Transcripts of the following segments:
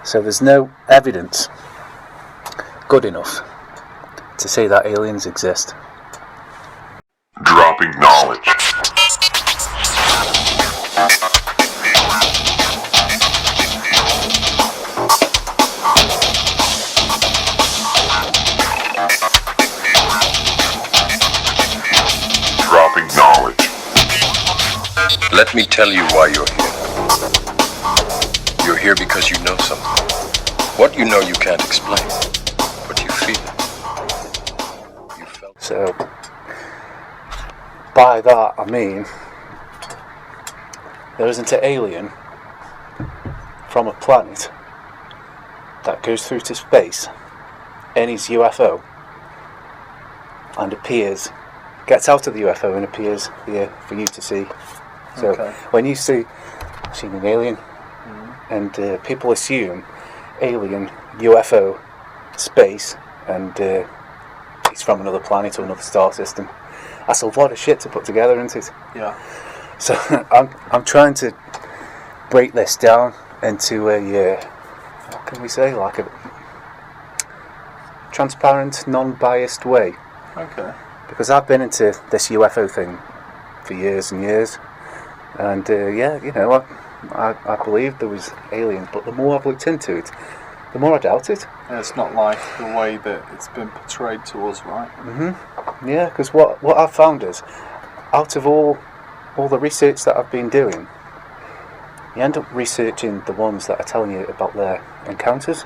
So there's no evidence good enough to say that aliens exist. Dropping knowledge. Dropping knowledge. Let me tell you why you're here. You're here because you know something. What you know you can't explain, but you feel it. You felt. So, by that I mean, there isn't an alien from a planet that goes through to space in his UFO and appears, gets out of the UFO and appears here for you to see. So when you see, I've seen an alien, and people assume alien, UFO, space, and he's from another planet or another star system. That's a lot of shit to put together, isn't it? Yeah. So I'm trying to break this down into a what can we say, like a transparent, non-biased way. Okay. Because I've been into this UFO thing for years and years, and yeah, you know, I believed there was aliens, but the more I've looked into it, the more I doubt it. Yeah, it's not like the way that it's been portrayed to us, right? Mm-hmm. Yeah, because what I've found is, out of all the research that I've been doing, you end up researching the ones that are telling you about their encounters,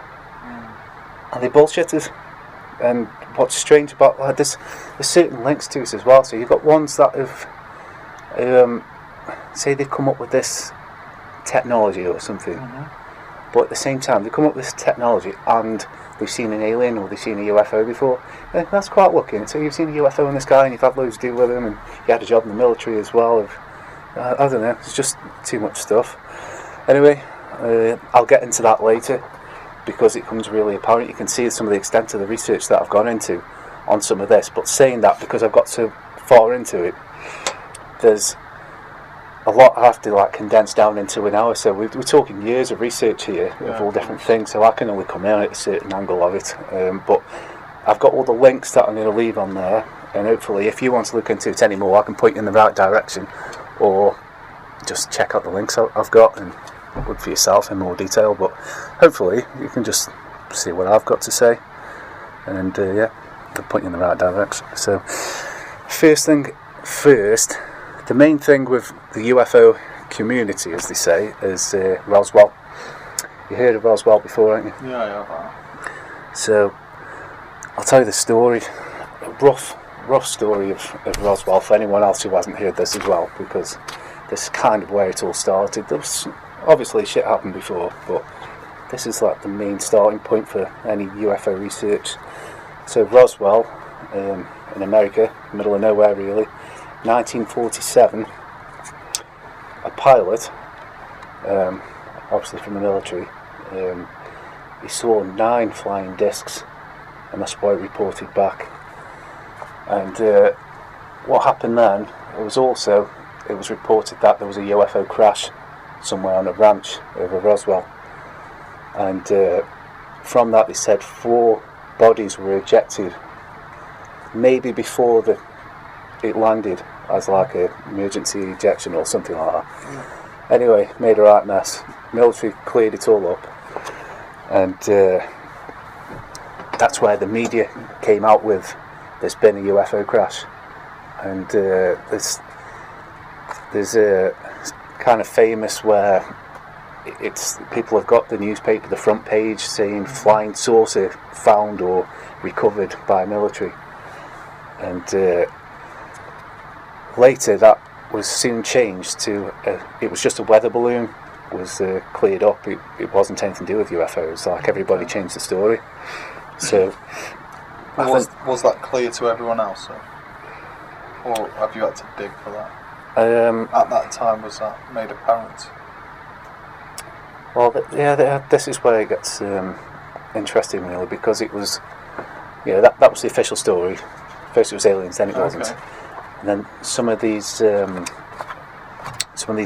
and they bullshitters. And what's strange about that, there's certain links to it as well. So you've got ones that have, say they've come up with this technology or something, but at the same time they come up with this technology and they've seen an alien or they've seen a UFO before. And that's quite lucky. So you've seen a UFO in the sky and you've had loads to do with them, and you had a job in the military as well. I don't know, it's just too much stuff. Anyway, I'll get into that later, because it comes really apparent. You can see some of the extent of the research that I've gone into on some of this. But saying that, because I've got so far into it, there's a lot I have to like condense down into an hour. So we're talking years of research here of all different things. So I can only come in at a certain angle of it. But I've got all the links that I'm going to leave on there, and hopefully, if you want to look into it anymore, I can point you in the right direction, or just check out the links I've got and look for yourself in more detail. But hopefully you can just see what I've got to say, and yeah, I'll point you in the right direction. So first thing first, the main thing with the UFO community, as they say, is Roswell. You heard of Roswell before, haven't you? Yeah, I have. So I'll tell you the story, a rough story of Roswell for anyone else who hasn't heard this as well, because this is kind of where it all started. There was obviously shit happened before, but this is like the main starting point for any UFO research. So Roswell, in America, middle of nowhere really, 1947, a pilot, obviously from the military, he saw 9 flying discs, and that's what he reported back. And what happened then, it was reported that there was a UFO crash somewhere on a ranch over Roswell, and from that they said 4 bodies were ejected, maybe before it landed, as like an emergency ejection or something like that. Anyway, made a right mess. Military cleared it all up, and that's where the media came out with there's been a UFO crash, and there's a kind of famous where it's people have got the newspaper, the front page saying flying saucer found or recovered by military, and later that was soon changed to it was just a weather balloon was cleared up. It wasn't anything to do with UFOs. Like everybody changed the story. So was that clear to everyone else, or have you had to dig for that? At that time, was that made apparent? Well, yeah, this is where it gets interesting, really, because it was, that was the official story. First it was aliens, then it wasn't, and then some of these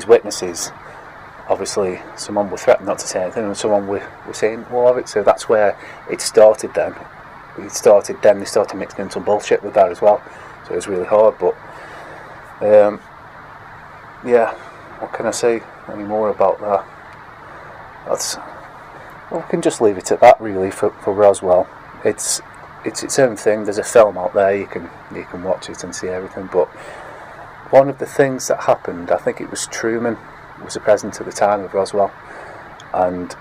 witnesses obviously someone were threatened not to say anything, and someone were saying all of it. So that's where it started. Then they started mixing in some bullshit with that as well. So it was really hard. But yeah, what can I say any more about that? We can just leave it at that really for Roswell. It's its own thing. There's a film out there, you can watch it and see everything. But one of the things that happened, I think it was Truman was the president at the time of Roswell, and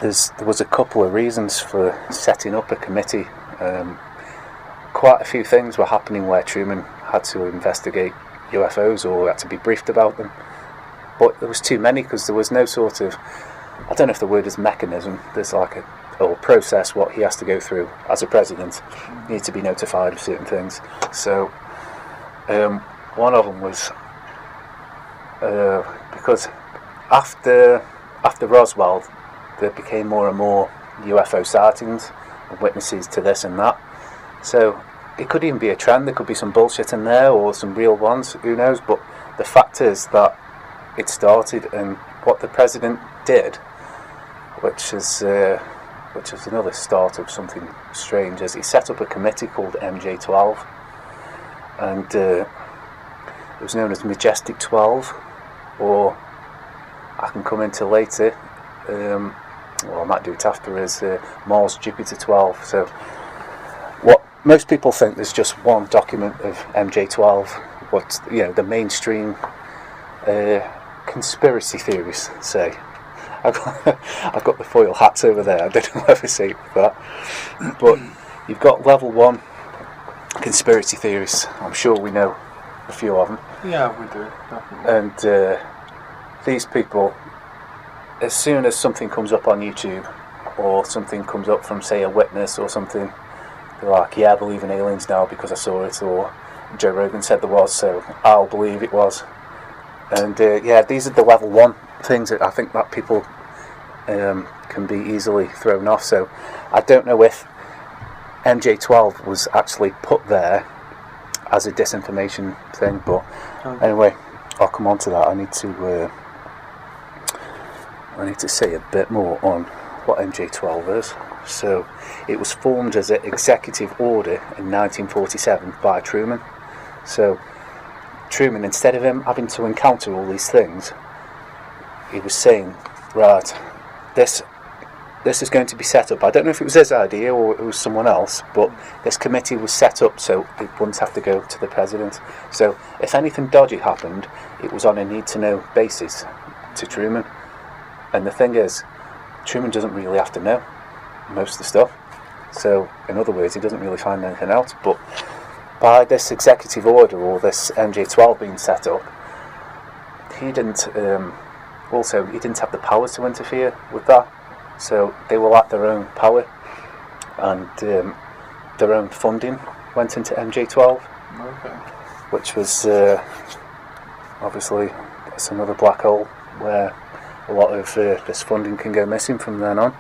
there was a couple of reasons for setting up a committee. Quite a few things were happening where Truman had to investigate UFOs or had to be briefed about them, but there was too many because there was no sort of, I don't know if the word is mechanism, there's like or process what he has to go through as a president. You need to be notified of certain things. So one of them was because after Roswell there became more and more UFO sightings and witnesses to this and that. So it could even be a trend, there could be some bullshit in there or some real ones, who knows, but the fact is that it started, and what the president did, which is another start of something strange, is he set up a committee called MJ12, and it was known as Majestic 12, or I can come into later, well I might do it after, is Mars Jupiter 12. So what most people think there's just one document of MJ12, what the mainstream conspiracy theories say. I've got the foil hats over there, I don't know whether say that, but you've got level 1 conspiracy theories. I'm sure we know a few of them. Yeah, we do, definitely. And these people, as soon as something comes up on YouTube or something comes up from, say, a witness or something, they're like, yeah, I believe in aliens now because I saw it, or Joe Rogan said there was, so I'll believe it was. And yeah, these are the level 1 things that I think that people can be easily thrown off. So I don't know if MJ12 was actually put there as a disinformation thing, but anyway, I'll come on to that. I need to say a bit more on what MJ12 is. So it was formed as an executive order in 1947 by Truman. So Truman, instead of him having to encounter all these things, he was saying, right, this is going to be set up. I don't know if it was his idea or it was someone else, but this committee was set up so it wouldn't have to go to the president. So if anything dodgy happened, it was on a need-to-know basis to Truman. And the thing is, Truman doesn't really have to know most of the stuff. So in other words, he doesn't really find anything else. But by this executive order, or this MJ12 being set up, he didn't have the powers to interfere with that. So they were at their own power, and their own funding went into MJ12, which was obviously it's another black hole where a lot of this funding can go missing from then on.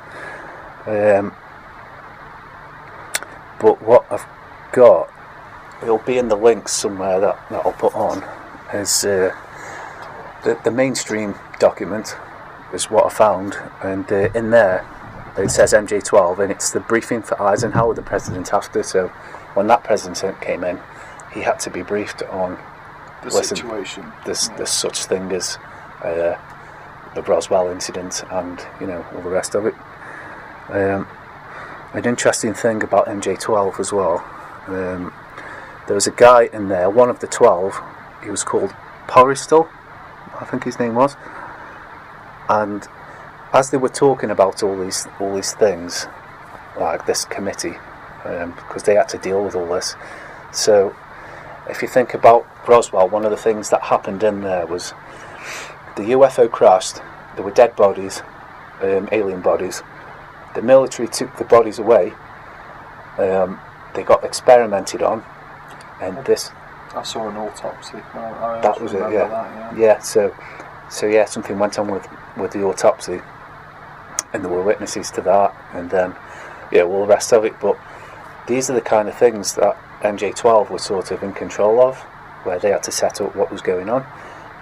But what I've got, it'll be in the links somewhere that I'll put on, is the mainstream document is what I found, and in there it says MJ12, and it's the briefing for Eisenhower, the president after. So when that president came in, he had to be briefed on the situation. There's such thing as the Roswell incident and all the rest of it. An interesting thing about MJ12 as well, there was a guy in there, one of the 12, he was called Porristle, I think his name was, and as they were talking about all these things, like this committee, because they had to deal with all this. So if you think about Roswell, one of the things that happened in there was the UFO crashed, there were dead bodies, alien bodies. The military took the bodies away, they got experimented on, and this... I saw an autopsy. I that was it, yeah. That, yeah. So yeah, something went on with the autopsy, and there were witnesses to that, and then all the rest of it. But these are the kind of things that MJ12 was sort of in control of, where they had to set up what was going on.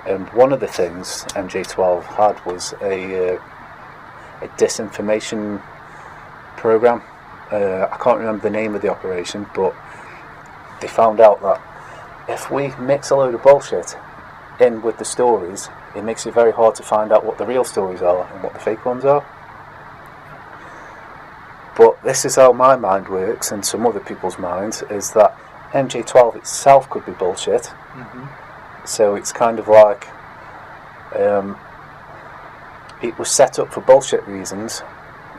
And one of the things MJ12 had was a disinformation program. I can't remember the name of the operation, but they found out that if we mix a load of bullshit in with the stories, it makes it very hard to find out what the real stories are and what the fake ones are. But this is how my mind works, and some other people's minds, is that MJ12 itself could be bullshit. Mm-hmm. So it's kind of like it was set up for bullshit reasons,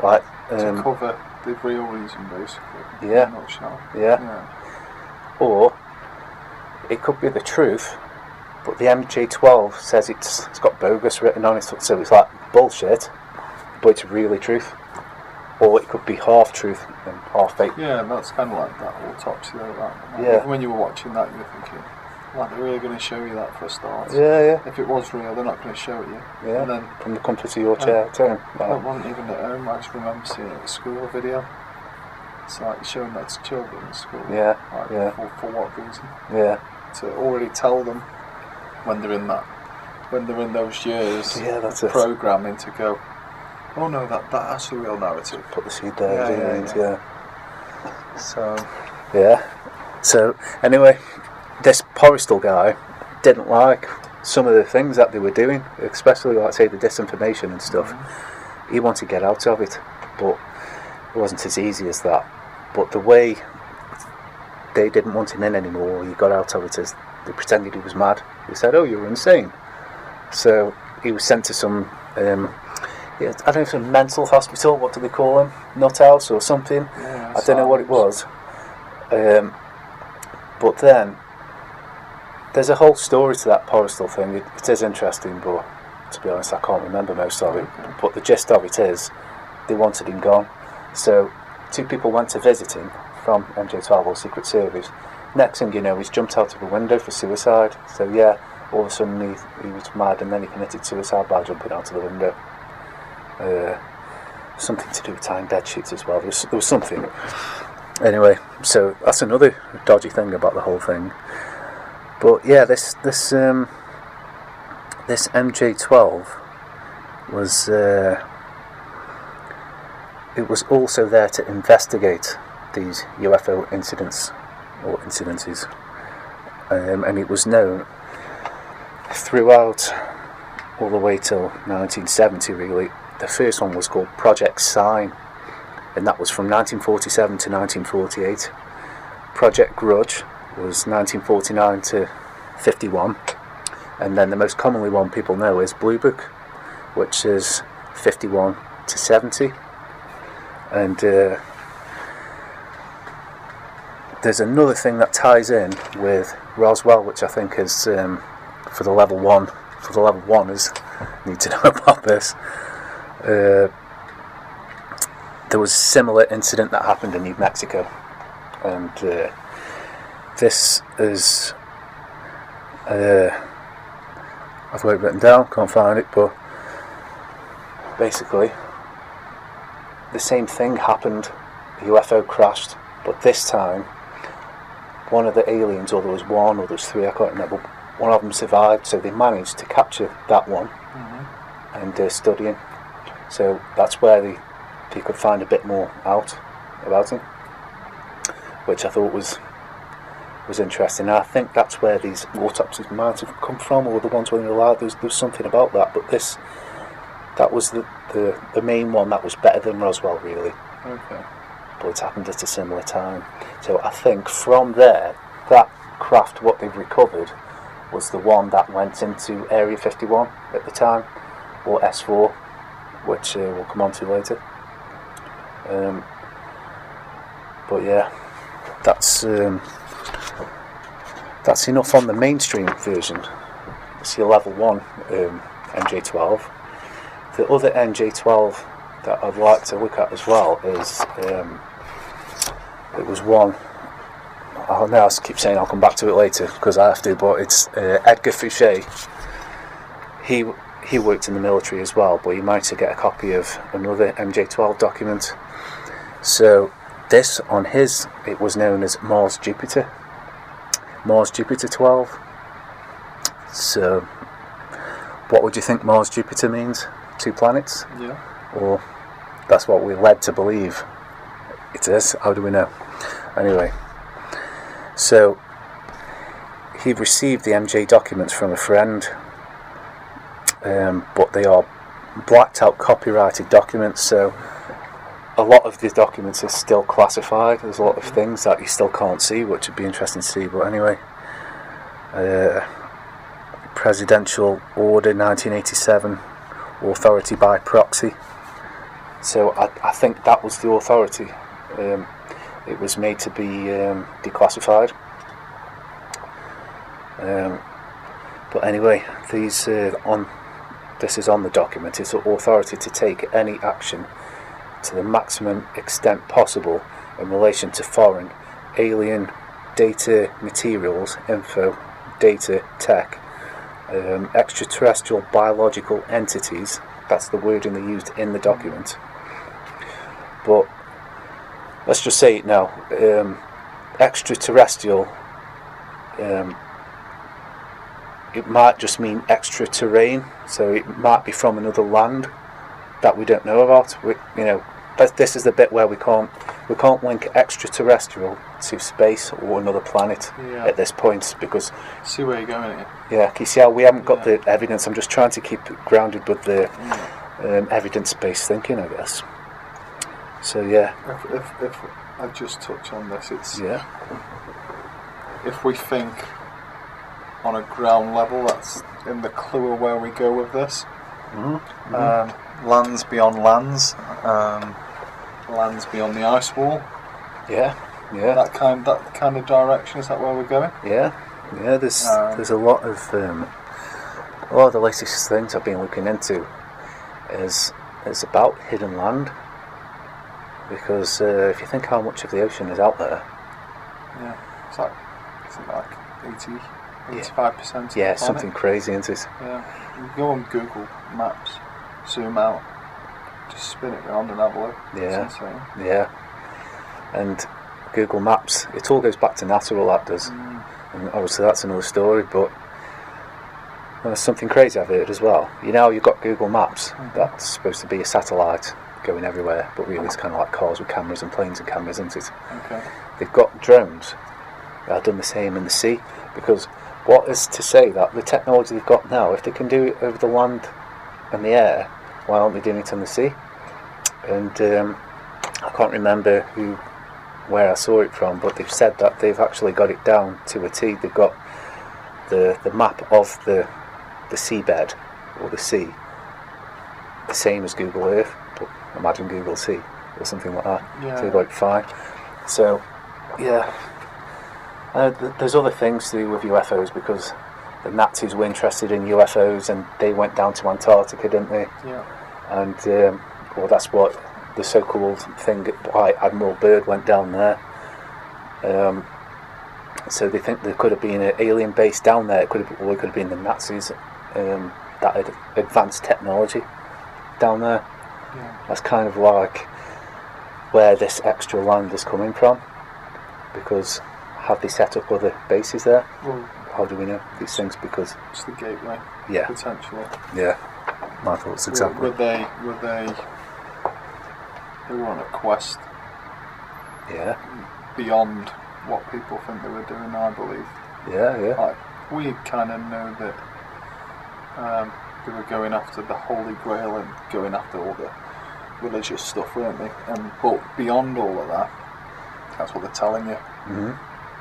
like to cover the real reason, basically. Yeah. In a nutshell. Yeah. Or it could be the truth, but the MJ12 says it's got bogus written on it, so it's like bullshit, but it's really truth. Or it could be half truth and half fake. Yeah, that's kind of like that autopsy, though, right? Yeah. Even when you were watching that, you were thinking, like, they're really going to show you that for a start. Yeah. If it was real, they're not going to show it you. Yeah. And then, from the comfort of your chair, turn. that wasn't even at home. I just remember seeing it at school, a video. It's like showing that to children at school. Yeah. Like, Yeah. For what reason? Yeah. To already tell them when they're in that, when they're in those years, Yeah, that's it. programming to go, oh no, that's the real narrative. Put the seed there. Yeah. So, Yeah. So anyway, this Porristal guy didn't like some of the things that they were doing, especially like say the disinformation and stuff. Mm-hmm. He wanted to get out of it, but it wasn't as easy as that. But the way they didn't want him in anymore, he got out of it as they pretended he was mad. They said, "Oh, you're insane." So he was sent to some I don't know if it's a mental hospital, what do they call them? Nut house or something? yeah, I don't know what it was. But then, there's a whole story to that Porristal thing. It is interesting, but to be honest, I can't remember most of it. Okay. But the gist of it is, they wanted him gone. So, 2 people went to visit him from MJ12 or Secret Service. Next thing you know, he's jumped out of a window for suicide. So yeah, all of a sudden he was mad, and then he committed suicide by jumping out of the window. Something to do with tying bed sheets as well. There was something. Anyway, so that's another dodgy thing about the whole thing. But yeah, this MJ12 was it was also there to investigate these UFO incidents or incidences, and it was known throughout all the way till 1970 really. The first one was called Project Sign, and that was from 1947 to 1948. Project Grudge was 1949 to 51, and then the most commonly one people know is Blue Book, which is 51 to 70. And there's another thing that ties in with Roswell, which I think is for the level 1ers need to know about this. There was a similar incident that happened in New Mexico, and this is I've got it written down, can't find it, but basically the same thing happened. The UFO crashed, but this time one of the aliens, or there was one or there was 3, I can't remember, one of them survived, so they managed to capture that one. Mm-hmm. And studying. So that's where they could find a bit more out about him, which I thought was interesting. And I think that's where these autopsies might have come from, or the ones when they're allowed. There's something about that, but that was the main one that was better than Roswell, really. Okay. But it happened at a similar time. So I think from there, that craft, what they've recovered, was the one that went into Area 51 at the time, or S4, which we'll come on to later. But yeah, that's enough on the mainstream version. It's your level 1 MJ12. The other MJ12 that I'd like to look at as well is it was one. I keep saying I'll come back to it later because I have to, but it's Edgar Fouché. He worked in the military as well, but he managed to get a copy of another MJ12 document. So this, on his, it was known as Mars Jupiter 12. So what would you think Mars Jupiter means? 2 planets? Yeah. Or that's what we're led to believe it is. How do we know? Anyway, so he received the MJ documents from a friend, but they are blacked out copyrighted documents, so a lot of these documents are still classified. There's a lot of things that you still can't see, which would be interesting to see. But anyway, Presidential Order 1987, authority by proxy. So I think that was the authority. It was made to be declassified. But anyway, this is on the document. It's an authority to take any action to the maximum extent possible in relation to foreign, alien, data, materials, info, data, tech, extraterrestrial biological entities. That's the wording they used in the document. But let's just say it now. Extraterrestrial, it might just mean extra-terrain, so it might be from another land that we don't know about. This is the bit where we can't link extraterrestrial to space or another planet at this point, because see where you're going here. Yeah, can you see how we haven't got the evidence? I'm just trying to keep it grounded with the evidence-based thinking, I guess. So yeah. If I just touch on this, it's if we think on a ground level, that's in the clue of where we go with this. Lands beyond lands, lands beyond the ice wall. Yeah. That kind of direction. Is that where we're going? Yeah. There's a lot of the latest things I've been looking into is about hidden land, because if you think how much of the ocean is out there, it's like 85%. Yeah, something crazy, isn't it? Yeah, you go on Google Maps, zoom out, just spin it around and have a look. Yeah, it's insane. Yeah, and Google Maps, it all goes back to NASA, all that does, and obviously that's another story. But there's something crazy I've heard as well. You've got Google Maps, that's supposed to be a satellite going everywhere, but really it's kind of like cars with cameras and planes and cameras, isn't it? Okay. They've got drones that have done the same in the sea, because what is to say that the technology they've got now, if they can do it over the land and the air, why aren't they doing it on the sea? And I can't remember where I saw it from, but they've said that they've actually got it down to a T. They've got the map of the seabed or the sea, the same as Google Earth, but imagine Google Sea or something like that. Yeah. So they've got it fine. So yeah. There's other things to do with UFOs, because the Nazis were interested in UFOs and they went down to Antarctica, didn't they? Yeah. And that's what the so-called thing why Admiral Byrd went down there. So they think there could have been an alien base down there. It could have been the Nazis that had advanced technology down there. Yeah. That's kind of like where this extra land is coming from, because have they set up other bases there? Well, how do we know these things? Because it's the gateway. Yeah. Potentially. Yeah. My thoughts exactly. Were they were on a quest. Yeah. Beyond what people think they were doing, I believe. Yeah. Like, we kind of know that they were going after the Holy Grail and going after all the religious stuff, weren't they? But beyond all of that, that's what they're telling you.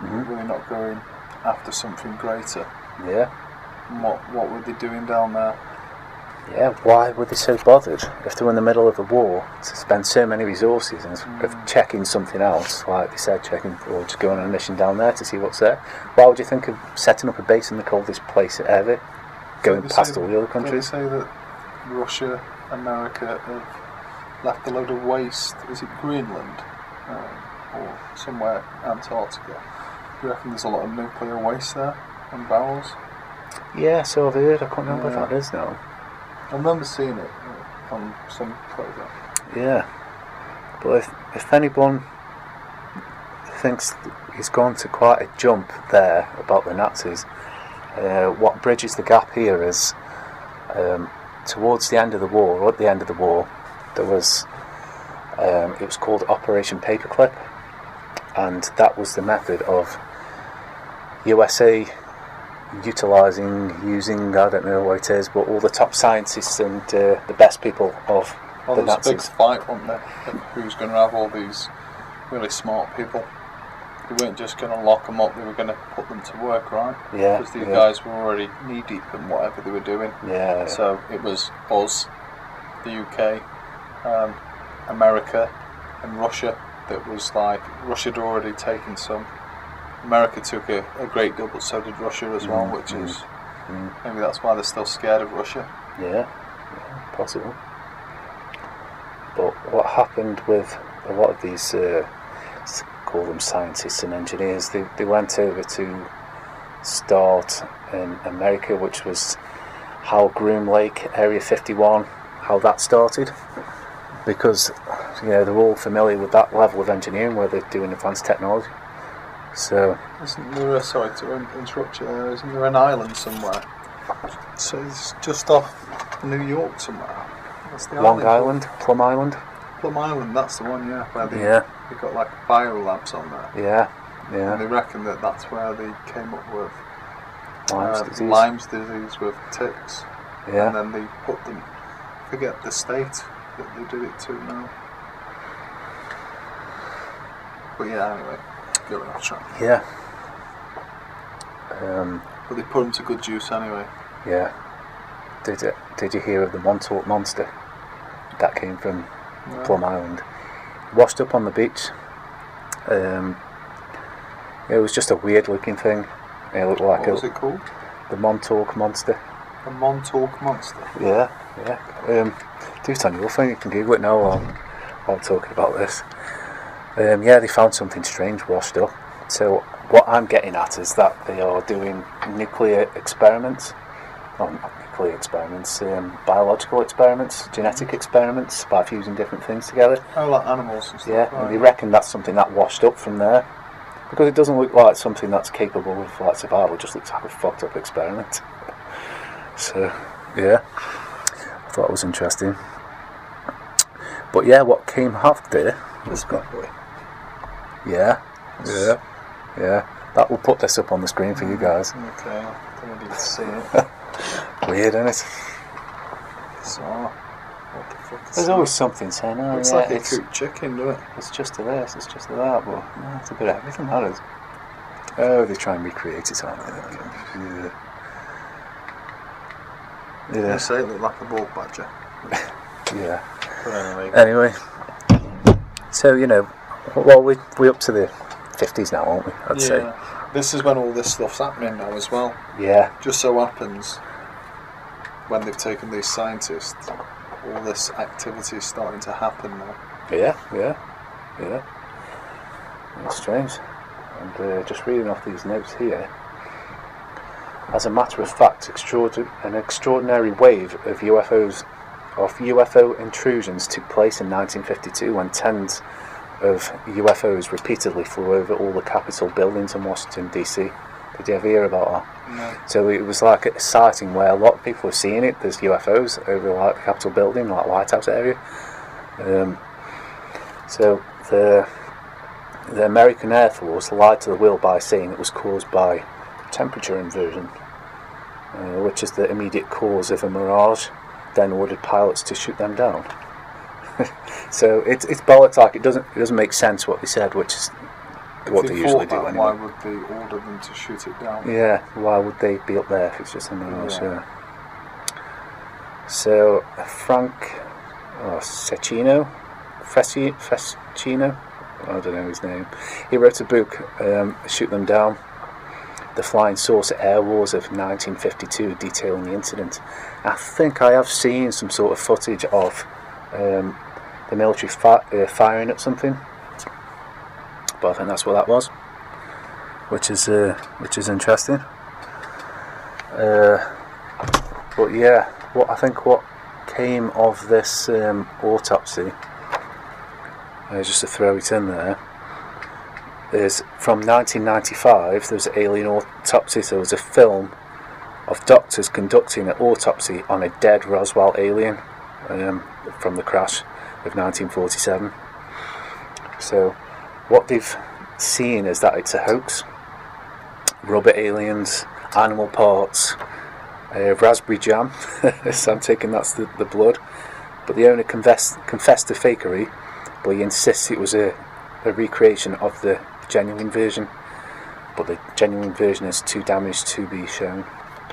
Really not going after something greater. Yeah. And what were they doing down there? Yeah, why were they so bothered if they were in the middle of a war to spend so many resources of checking something else, like they said, or just going on a mission down there to see what's there? Why would you think of setting up a base in the coldest place ever, going past all the other countries? They say that Russia, America have left a load of waste. Is it Greenland or somewhere Antarctica? Do you reckon there's a lot of nuclear waste there and barrels? Yeah, so I've heard. I can't remember what that is now. I remember seeing it on some program. Yeah, but if anyone thinks he's gone to quite a jump there about the Nazis, what bridges the gap here is towards the end of the war, or at the end of the war, there was it was called Operation Paperclip, and that was the method of USA using, I don't know what it is, but all the top scientists and the best people of Well, the there was a big Nazis. fight, wasn't there? Who's going to have all these really smart people? They weren't just going to lock them up, they were going to put them to work, right? Yeah, Because these yeah. guys were already knee deep in whatever they were doing. Yeah. So it was us, the UK, America, and Russia. That was like, Russia had already taken some. America took a great deal, but so did Russia as well, which is maybe that's why they're still scared of Russia. Yeah, possible. But what happened with a lot of these, call them scientists and engineers, they went over to start in America, which was how Groom Lake, Area 51, how that started. Because, they're all familiar with that level of engineering where they're doing advanced technology. So, Isn't there sorry to interrupt you there, isn't there an island somewhere? So it's just off New York somewhere. What's the Long island Island, Plum Island. called? Plum Island, that's the one, yeah. Where they got like biolabs on there. Yeah, And they reckon that that's where they came up with Lyme's disease. Lyme's disease with ticks. Yeah. And then they put them, forget the state that they did it to now. But yeah, anyway, going off track. Yeah. But they put them to good use anyway. Yeah. Did you hear of the Montauk monster? That came from No. Plum Island. Washed up on the beach. It was just a weird looking thing. It looked like What was it called? the Montauk monster. A Montauk monster. Yeah. Do it on your phone, you can Google it now while I'm talking about this. They found something strange washed up. So what I'm getting at is that they are doing nuclear experiments. Well, not nuclear experiments, biological experiments, genetic experiments by fusing different things together. Oh, like animals and stuff. Yeah, right. and they reckon that's something that washed up from there. Because it doesn't look like something that's capable of like survival, it just looks like a fucked up experiment. So, yeah, I thought it was interesting. But yeah, what came after This bad boy. Yeah. That will put this up on the screen for you guys. Okay, I don't need to see it. Weird, isn't it? So, what the fuck is There's that? always something saying, oh Looks yeah, like a it's cooked chicken, doesn't it? just a this, it's just a that, but no, it's a bit of everything, that is. Oh, they try and recreate it, aren't they? I say it looked like a ball badger. Yeah. But Anyway, anyway, so well, we're up to the 50s now, aren't we? I'd say. yeah. This is when all this stuff's happening now as well. Yeah. Just so happens, when they've taken these scientists, all this activity is starting to happen now. Yeah. It's strange. And just reading off these notes here. As a matter of fact, an extraordinary wave of UFO intrusions took place in 1952 when tens of UFOs repeatedly flew over all the Capitol buildings in Washington DC. Did you ever hear about that? No. So it was like a sighting where a lot of people were seeing it. There's UFOs over like the Capitol building, like White House area. So the American Air Force lied to the world by saying it was caused by temperature inversion, which is the immediate cause of a mirage, then ordered pilots to shoot them down. So it's bollocks. Like it doesn't make sense what they said, which is what they usually do anyway. Why would they order them to shoot it down? Yeah, why would they be up there if it's just a mirage? Yeah. So Frank Frescino, I don't know his name. He wrote a book, Shoot Them Down, The Flying Saucer Air Wars of 1952, detailing the incident. I think I have seen some sort of footage of the military firing at something, but I think that's what that was, which is interesting. But yeah, what came of this autopsy, just to throw it in there, is from 1995. There was Alien Autopsy, so it was a film of doctors conducting an autopsy on a dead Roswell alien from the crash of 1947. So what they've seen is that it's a hoax. Rubber aliens, animal parts, raspberry jam. So I'm taking that's the blood. But the owner confessed to fakery, but he insists it was a recreation of the genuine version. But the genuine version is too damaged to be shown,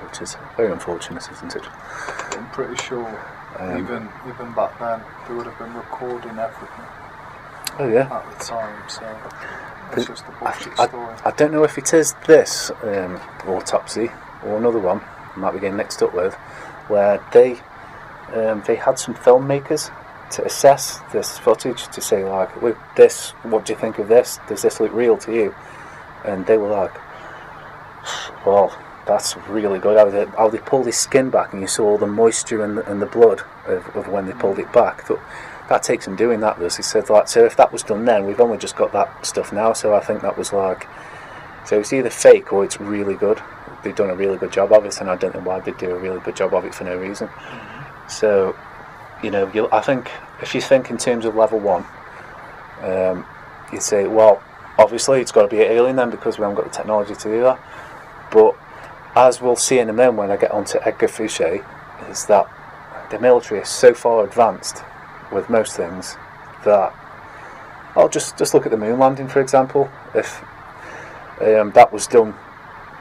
which is very unfortunate, isn't it? I'm pretty sure even back then they would have been recording everything. Oh yeah. At the time, so it's just a bullshit story. I don't know if it is this autopsy or another one I might be getting mixed up with, where they had some filmmakers to assess this footage to say like, look, this, what do you think of this? Does this look real to you? And they were like, well, that's really good. How they pulled his skin back and you saw all the moisture and the blood of when they pulled it back. Thought, that takes some doing, that does. He said, like, so if that was done then, we've only just got that stuff now. So I think that was like, so it's either fake or it's really good. They've done a really good job of it, and I don't know why they'd do a really good job of it for no reason. So, you know, I think if you think in terms of level 1, you'd say, well, obviously it's got to be an alien then, because we haven't got the technology to do that. But as we'll see in a moment when I get onto Edgar Fouché, is that the military is so far advanced with most things that I'll just look at the moon landing, for example. If that was done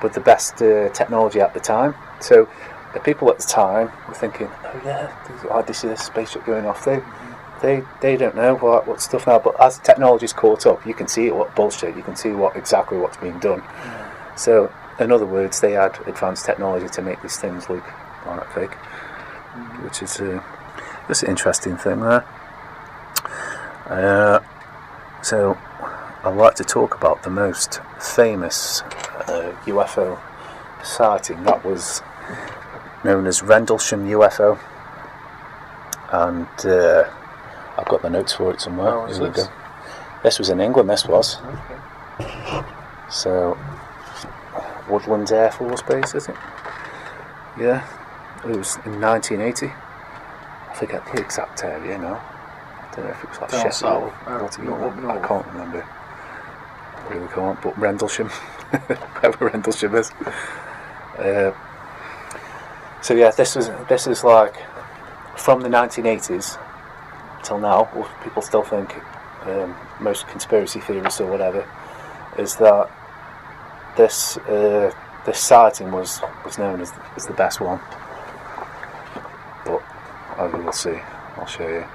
with the best technology at the time, so the people at the time were thinking, oh yeah, they see this spaceship going off. They don't know what stuff now, but as technology's caught up, you can see what bullshit. You can see exactly what's being done. So, in other words, they had advanced technology to make these things look like fake, which is just an interesting thing there. So, I'd like to talk about the most famous UFO sighting. That was known as Rendlesham UFO, and I've got the notes for it somewhere. Oh, Here we go. This was in England. This was. Okay. So, Woodlands Air Force Base, is it? Yeah, it was in 1980. I forget the exact area now. I don't know if it was like Down Sheffield south. or Nottingham. Up north. I can't remember. I really can't. But Rendlesham, wherever Rendlesham is. So yeah, this is like from the 1980s till now. Well, people still think most conspiracy theorists or whatever is that this sighting was known as the best one. But as we will see, I'll show you.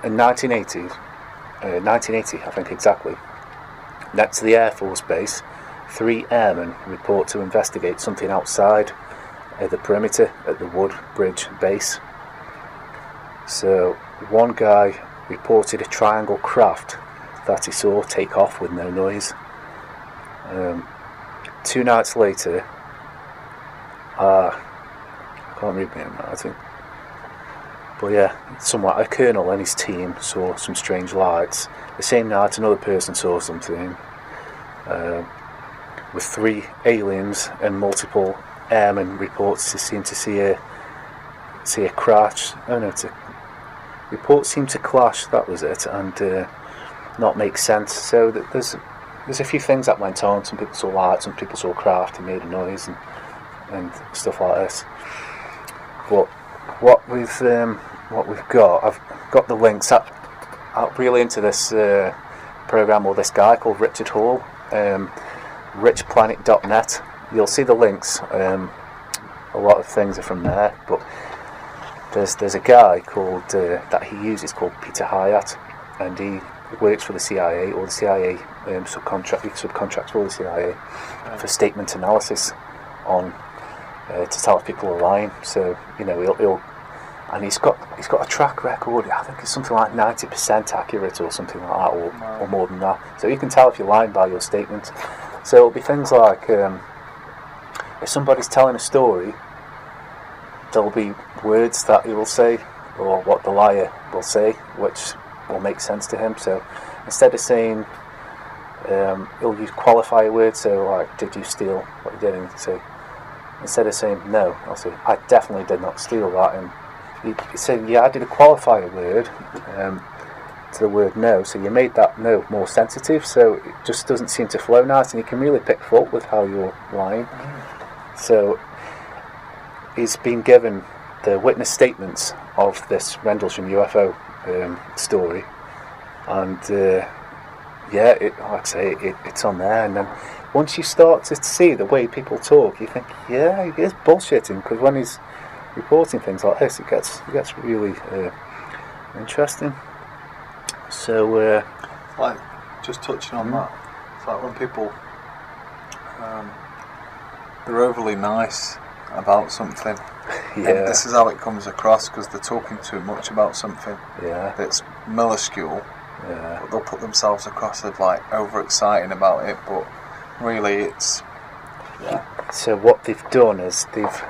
In 1980, I think exactly, next to the Air Force Base, 3 airmen report to investigate something outside the perimeter at the Woodbridge Base. So one guy reported a triangle craft that he saw take off with no noise. 2 nights later, I can't read my own writing, but yeah, somewhat a colonel and his team saw some strange lights. The same night, another person saw something with 3 aliens and multiple airmen reports to seem to see a crash. Oh no, reports seem to clash. That was it, and not make sense. So there's a few things that went on. Some people saw lights, some people saw craft and made a noise and stuff like this. But what we've got, I've got the links up. I'm really into this program or this guy called Richard Hall, richplanet.net. You'll see the links. A lot of things are from there, but there's a guy called that he uses called Peter Hyatt, and he works for the CIA, or the CIA subcontracts for the CIA for statement analysis on to tell if people are lying. So you know he'll and he's got a track record. I think it's something like 90% accurate or something like that, or more than that. So you can tell if you're lying by your statement. So it'll be things like if somebody's telling a story, there'll be words that he will say, or what the liar will say, which will make sense to him. So instead of saying, he'll use qualifier words, so like, did you steal what you did, and say, instead of saying no, I'll say, I definitely did not steal that. And you say, yeah, I did a qualifier word to the word no, so you made that no more sensitive, so it just doesn't seem to flow nice, and you can really pick fault with how you're lying. So he's been given the witness statements of this Rendlesham UFO story, and like I say, it's on there. And then once you start to see the way people talk, you think, yeah, he is bullshitting, because when he's reporting things like this, it gets really interesting. So, like, just touching on that, it's like when people they're overly nice about something. yeah, And this is how it comes across, because they're talking too much about something yeah, that's minuscule, yeah, but they'll put themselves across as like overexciting about it, but really it's So what they've done is they've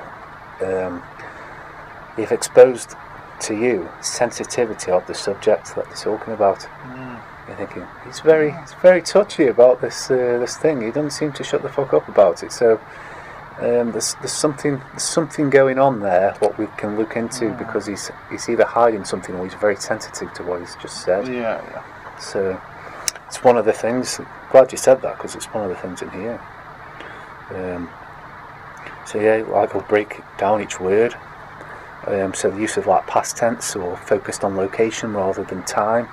exposed to you sensitivity of the subject that they're talking about. You're thinking, he's very touchy about this thing. He doesn't seem to shut the fuck up about it. So there's something going on there, what we can look into, because he's either hiding something or he's very sensitive to what he's just said. yeah. So it's one of the things. Glad you said that, because it's one of the things in here. So yeah, like I'll break down each word. So the use of like past tense or focused on location rather than time.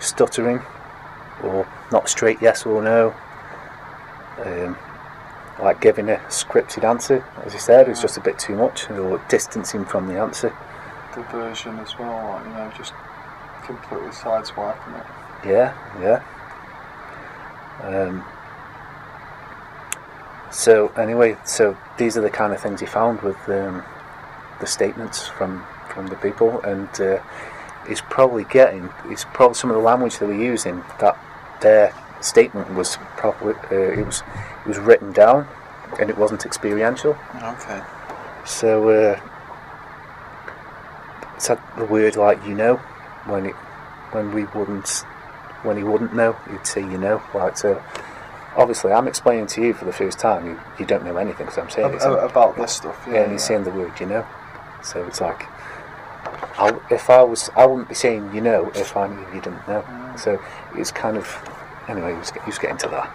Stuttering or not straight yes or no. Like giving a scripted answer, as you said, it's just a bit too much, or distancing from the answer. Diversion as well, like, just completely sideswiping it. Yeah. So anyway, so these are the kind of things he found with the statements from the people, and he's probably some of the language they were using, that their statement was probably it was written down, and it wasn't experiential. Okay. So it's had the word like when he wouldn't know, he'd say like so. Obviously, I'm explaining to you for the first time. You don't know anything, because I'm saying it about this stuff. Yeah, and he's saying the word So it's like, I wouldn't be saying if I knew you didn't know. So it's kind of, anyway, he was getting to that.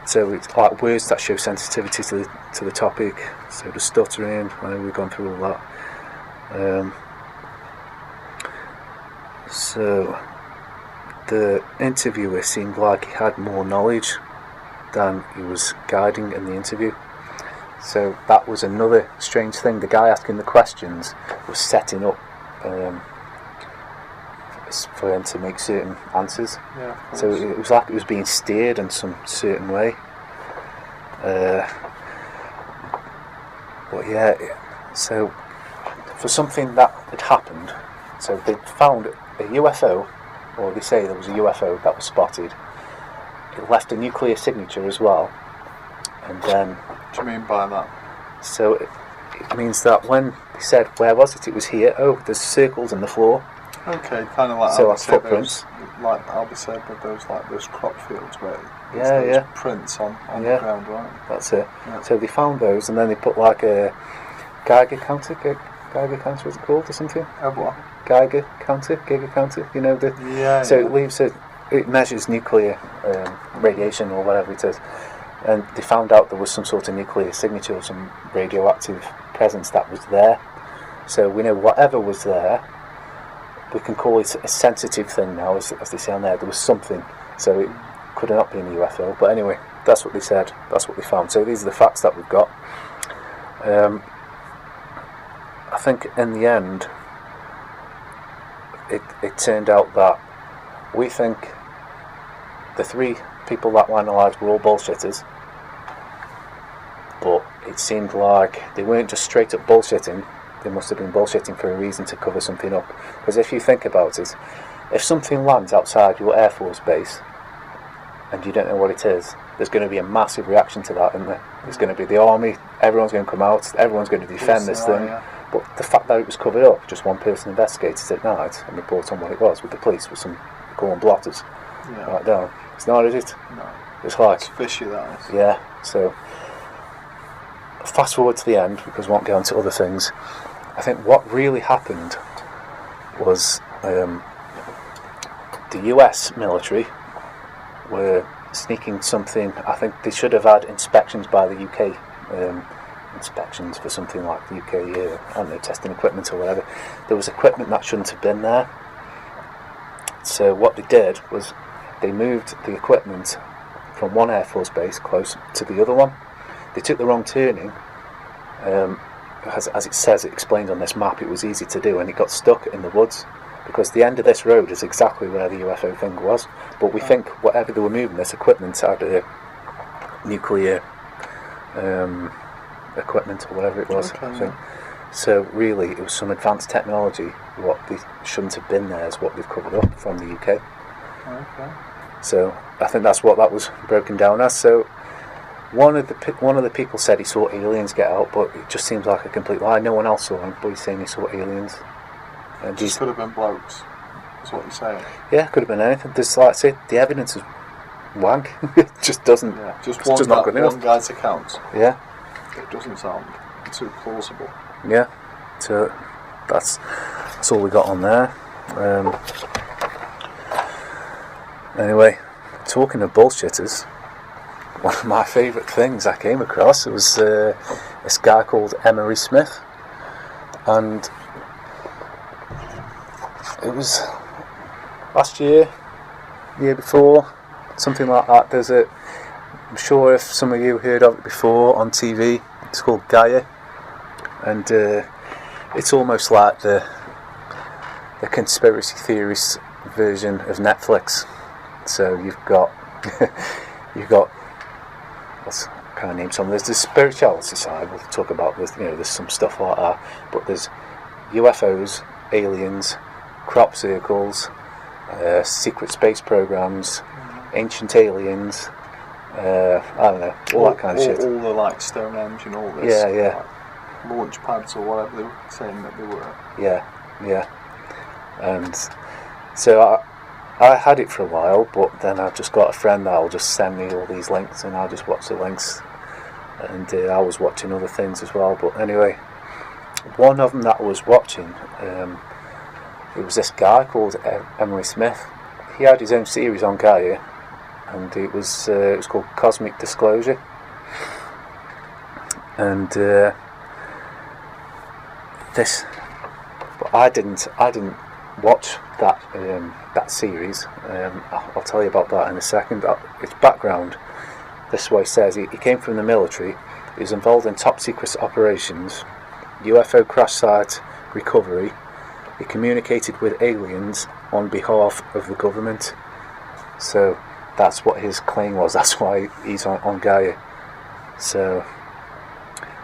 So it's like words that show sensitivity to the topic. So the stuttering, we've gone through all that. So the interviewer seemed like he had more knowledge than he was guiding in the interview. So that was another strange thing. The guy asking the questions was setting up for him to make certain answers. Yeah, so it was like it was being steered in some certain way. But yeah, so for something that had happened, so they found a UFO, or they say there was a UFO that was spotted. It left a nuclear signature as well. And then... What do you mean by that? So it means that when they said, where was it? It was here. Oh, there's circles in the floor. Okay, kind of like so like footprints. Like Albie said, with those crop fields where there's prints on the ground, right? That's it. Yeah. So they found those, and then they put like a Geiger counter. Geiger counter, is it called, or something? What? Geiger counter. So it leaves it measures nuclear radiation or whatever it is, and they found out there was some sort of nuclear signature or some radioactive presence that was there. So we know whatever was there, we can call it a sensitive thing now, as they say on there. There was something, so it could not be a UFO. But anyway, that's what they said. That's what they found. So these are the facts that we've got. I think in the end, it turned out that we think the three people that were analysed were all bullshitters, but it seemed like they weren't just straight up bullshitting. They must have been bullshitting for a reason, to cover something up. Because if you think about it, if something lands outside your Air Force base and you don't know what it is, there's going to be a massive reaction to that, isn't there? There's going to be the army, everyone's going to come out, everyone's going to defend this thing. Yeah. But the fact that it was covered up, just one person investigated at night and reported on what it was with the police, with some corn blotters. Yeah. Right down. It's not, is it? No. It's like, It's fishy, that is. yeah. So fast forward to the end, because we won't go into other things. I think what really happened was the US military were sneaking something. I think they should have had inspections by the UK, inspections for something like the UK, I don't know, testing equipment or whatever. There was equipment that shouldn't have been there. So what they did was they moved the equipment from one Air Force base close to the other one. They took the wrong turning. As it says, it explained on this map, it was easy to do, and it got stuck in the woods because the end of this road is exactly where the UFO thing was. But we think whatever they were moving, this equipment had nuclear equipment or whatever it was. Okay, I think. So really, it was some advanced technology. What they shouldn't have been there is what they've covered up from the UK. Okay. So I think that's what that was broken down as. So one of the people said he saw aliens get out, but it just seems like a complete lie. No one else saw him, but he's saying he saw aliens. And Just could have been blokes, is what you're saying. yeah, could have been anything. There's, like I said, the evidence is wank. It just doesn't. Yeah, just it's one, just not good enough. one guy's account. Yeah, It doesn't sound too plausible. yeah. So that's all we got on there. Anyway, talking of bullshitters, one of my favourite things I came across was this guy called Emery Smith, and it was last year, year before, something like that. I'm sure if some of you heard of it before on TV, it's called Gaia, and it's almost like the conspiracy theorist version of Netflix. So you've got what's kind of name some. There's the spirituality side. We'll talk about this. There's some stuff like that, but there's UFOs, aliens, crop circles, secret space programs, ancient aliens. I don't know, all that kind of shit. All the like Stonehenge and all this. Yeah. Like, launch pads or whatever they were saying that they were. Yeah. And so I had it for a while, but then I just got a friend that'll just send me all these links, and I just watch the links. And I was watching other things as well. But anyway, one of them that I was watching, it was this guy called Emery Smith. He had his own series on Gaia, and it was called Cosmic Disclosure. And but I didn't watch that series. I'll tell you about that in a second. Its background, this is what he says. He came from the military. He was involved in top secret operations, UFO crash site recovery. He communicated with aliens on behalf of the government. So that's what his claim was. That's why he's on Gaia. So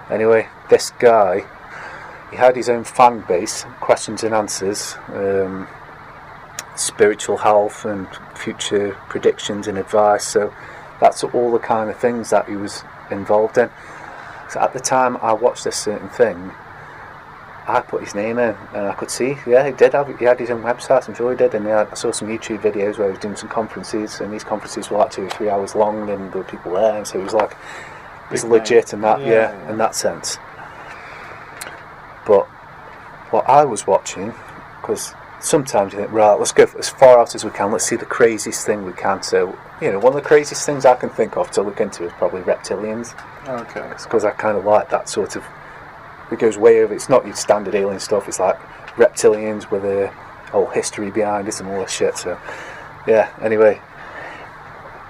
anyway, this guy, he had his own fan base, questions and answers, spiritual health and future predictions and advice. So that's all the kind of things that he was involved in. So at the time I watched this certain thing, I put his name in, and I could see, he had his own website. I'm sure he did, and I saw some YouTube videos where he was doing some conferences, and these conferences were like 2 or 3 hours long, and there were people there, and so it was like, it's legit in that, in that sense. But what I was watching, because sometimes you think, right, let's go as far out as we can, let's see the craziest thing we can. So, one of the craziest things I can think of to look into is probably reptilians. Okay. It's because I kind of like that sort of, it goes way over, it's not your standard alien stuff, it's like reptilians with a whole history behind it and all this shit. So, yeah, anyway,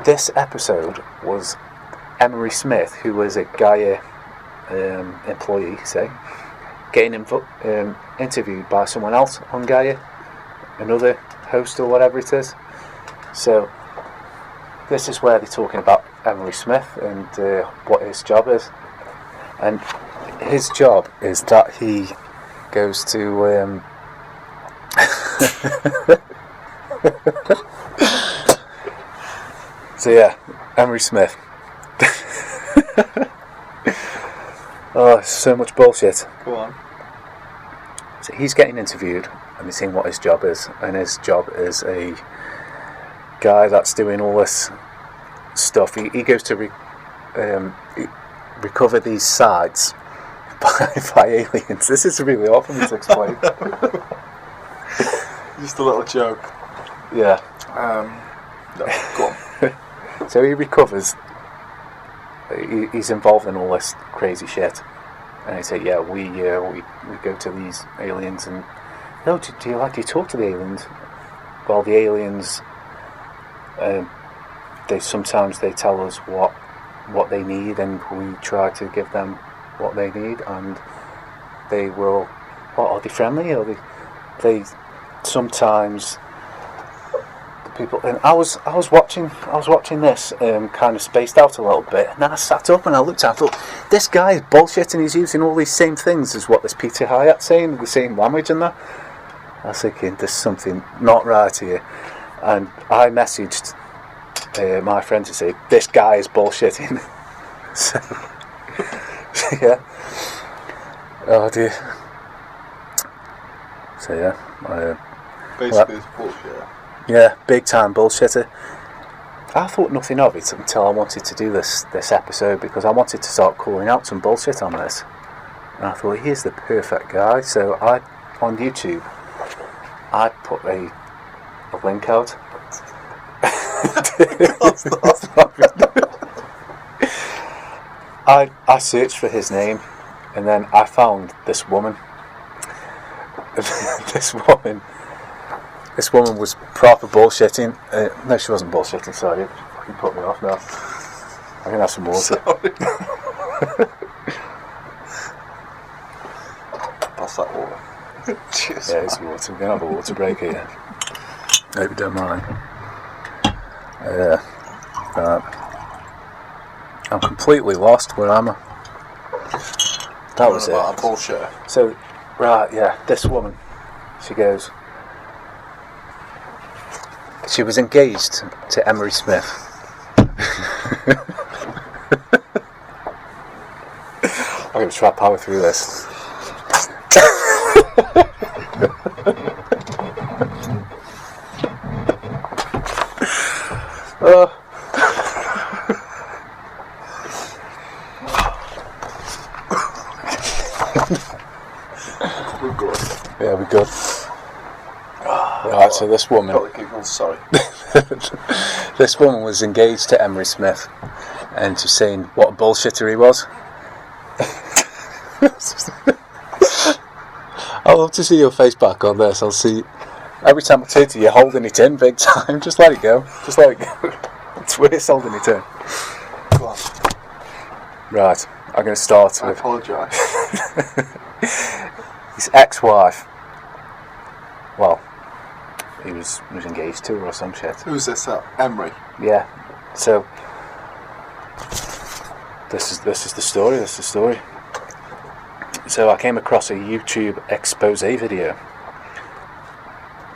this episode was Emery Smith, who was a Gaia employee, say, getting interviewed by someone else on Gaia, another host or whatever it is. So this is where they're talking about Emery Smith and what his job is. And his job is that he goes to so yeah, Emery Smith. Oh, so much bullshit. Go on. So he's getting interviewed, and he's seeing what his job is, and his job is a guy that's doing all this stuff. He goes to recover these sites by aliens. This is really hard for me to explain. Just a little joke. Yeah. No, go on. So he recovers. He's involved in all this crazy shit, and he said, "Yeah, we go to these aliens, and no, do you talk to the aliens?" Well, the aliens, they sometimes tell us what they need, and we try to give them what they need, and they will. What, are they friendly? Or they sometimes. People, and I was watching this kind of spaced out a little bit, and then I sat up and I looked at it, I thought, this guy is bullshitting, he's using all these same things as what this Peter Hyatt's saying, the same language and that. I was thinking, there's something not right here, and I messaged my friend to say, this guy is bullshitting. So yeah, oh dear. So yeah, basically it's bullshit. yeah, big time bullshitter. I thought nothing of it until I wanted to do this episode, because I wanted to start calling out some bullshit on this. And I thought, here's the perfect guy. So on YouTube, I put a link out. I searched for his name, and then I found this woman. This woman was proper bullshitting. No, she wasn't bullshitting, sorry. You fucking put me off now. I can have some water. Pass that water. Cheers. Yeah, it's water. We're going to have a water break here. Hope you don't mind. Right. I'm completely lost. Where am I? That was it. About a bullshit. So, right, yeah, this woman, she goes... She was engaged to Emery Smith. I'm going to try to power through this. We're good. Yeah, we're good. Right, so this woman... Got the giggles, sorry. This woman was engaged to Emery Smith, and she's saying what a bullshitter he was. I'd love to see your face back on this. I'll see... Every time I turn to you, you're holding it in big time. Just let it go. Just let it go. It's worse holding it in. Go on. Right, I'm going to start I with... apologise. His ex-wife. Well, he was engaged to her or some shit. Who's this? Emery. Yeah. So this is the story. This is the story. So I came across a YouTube expose video.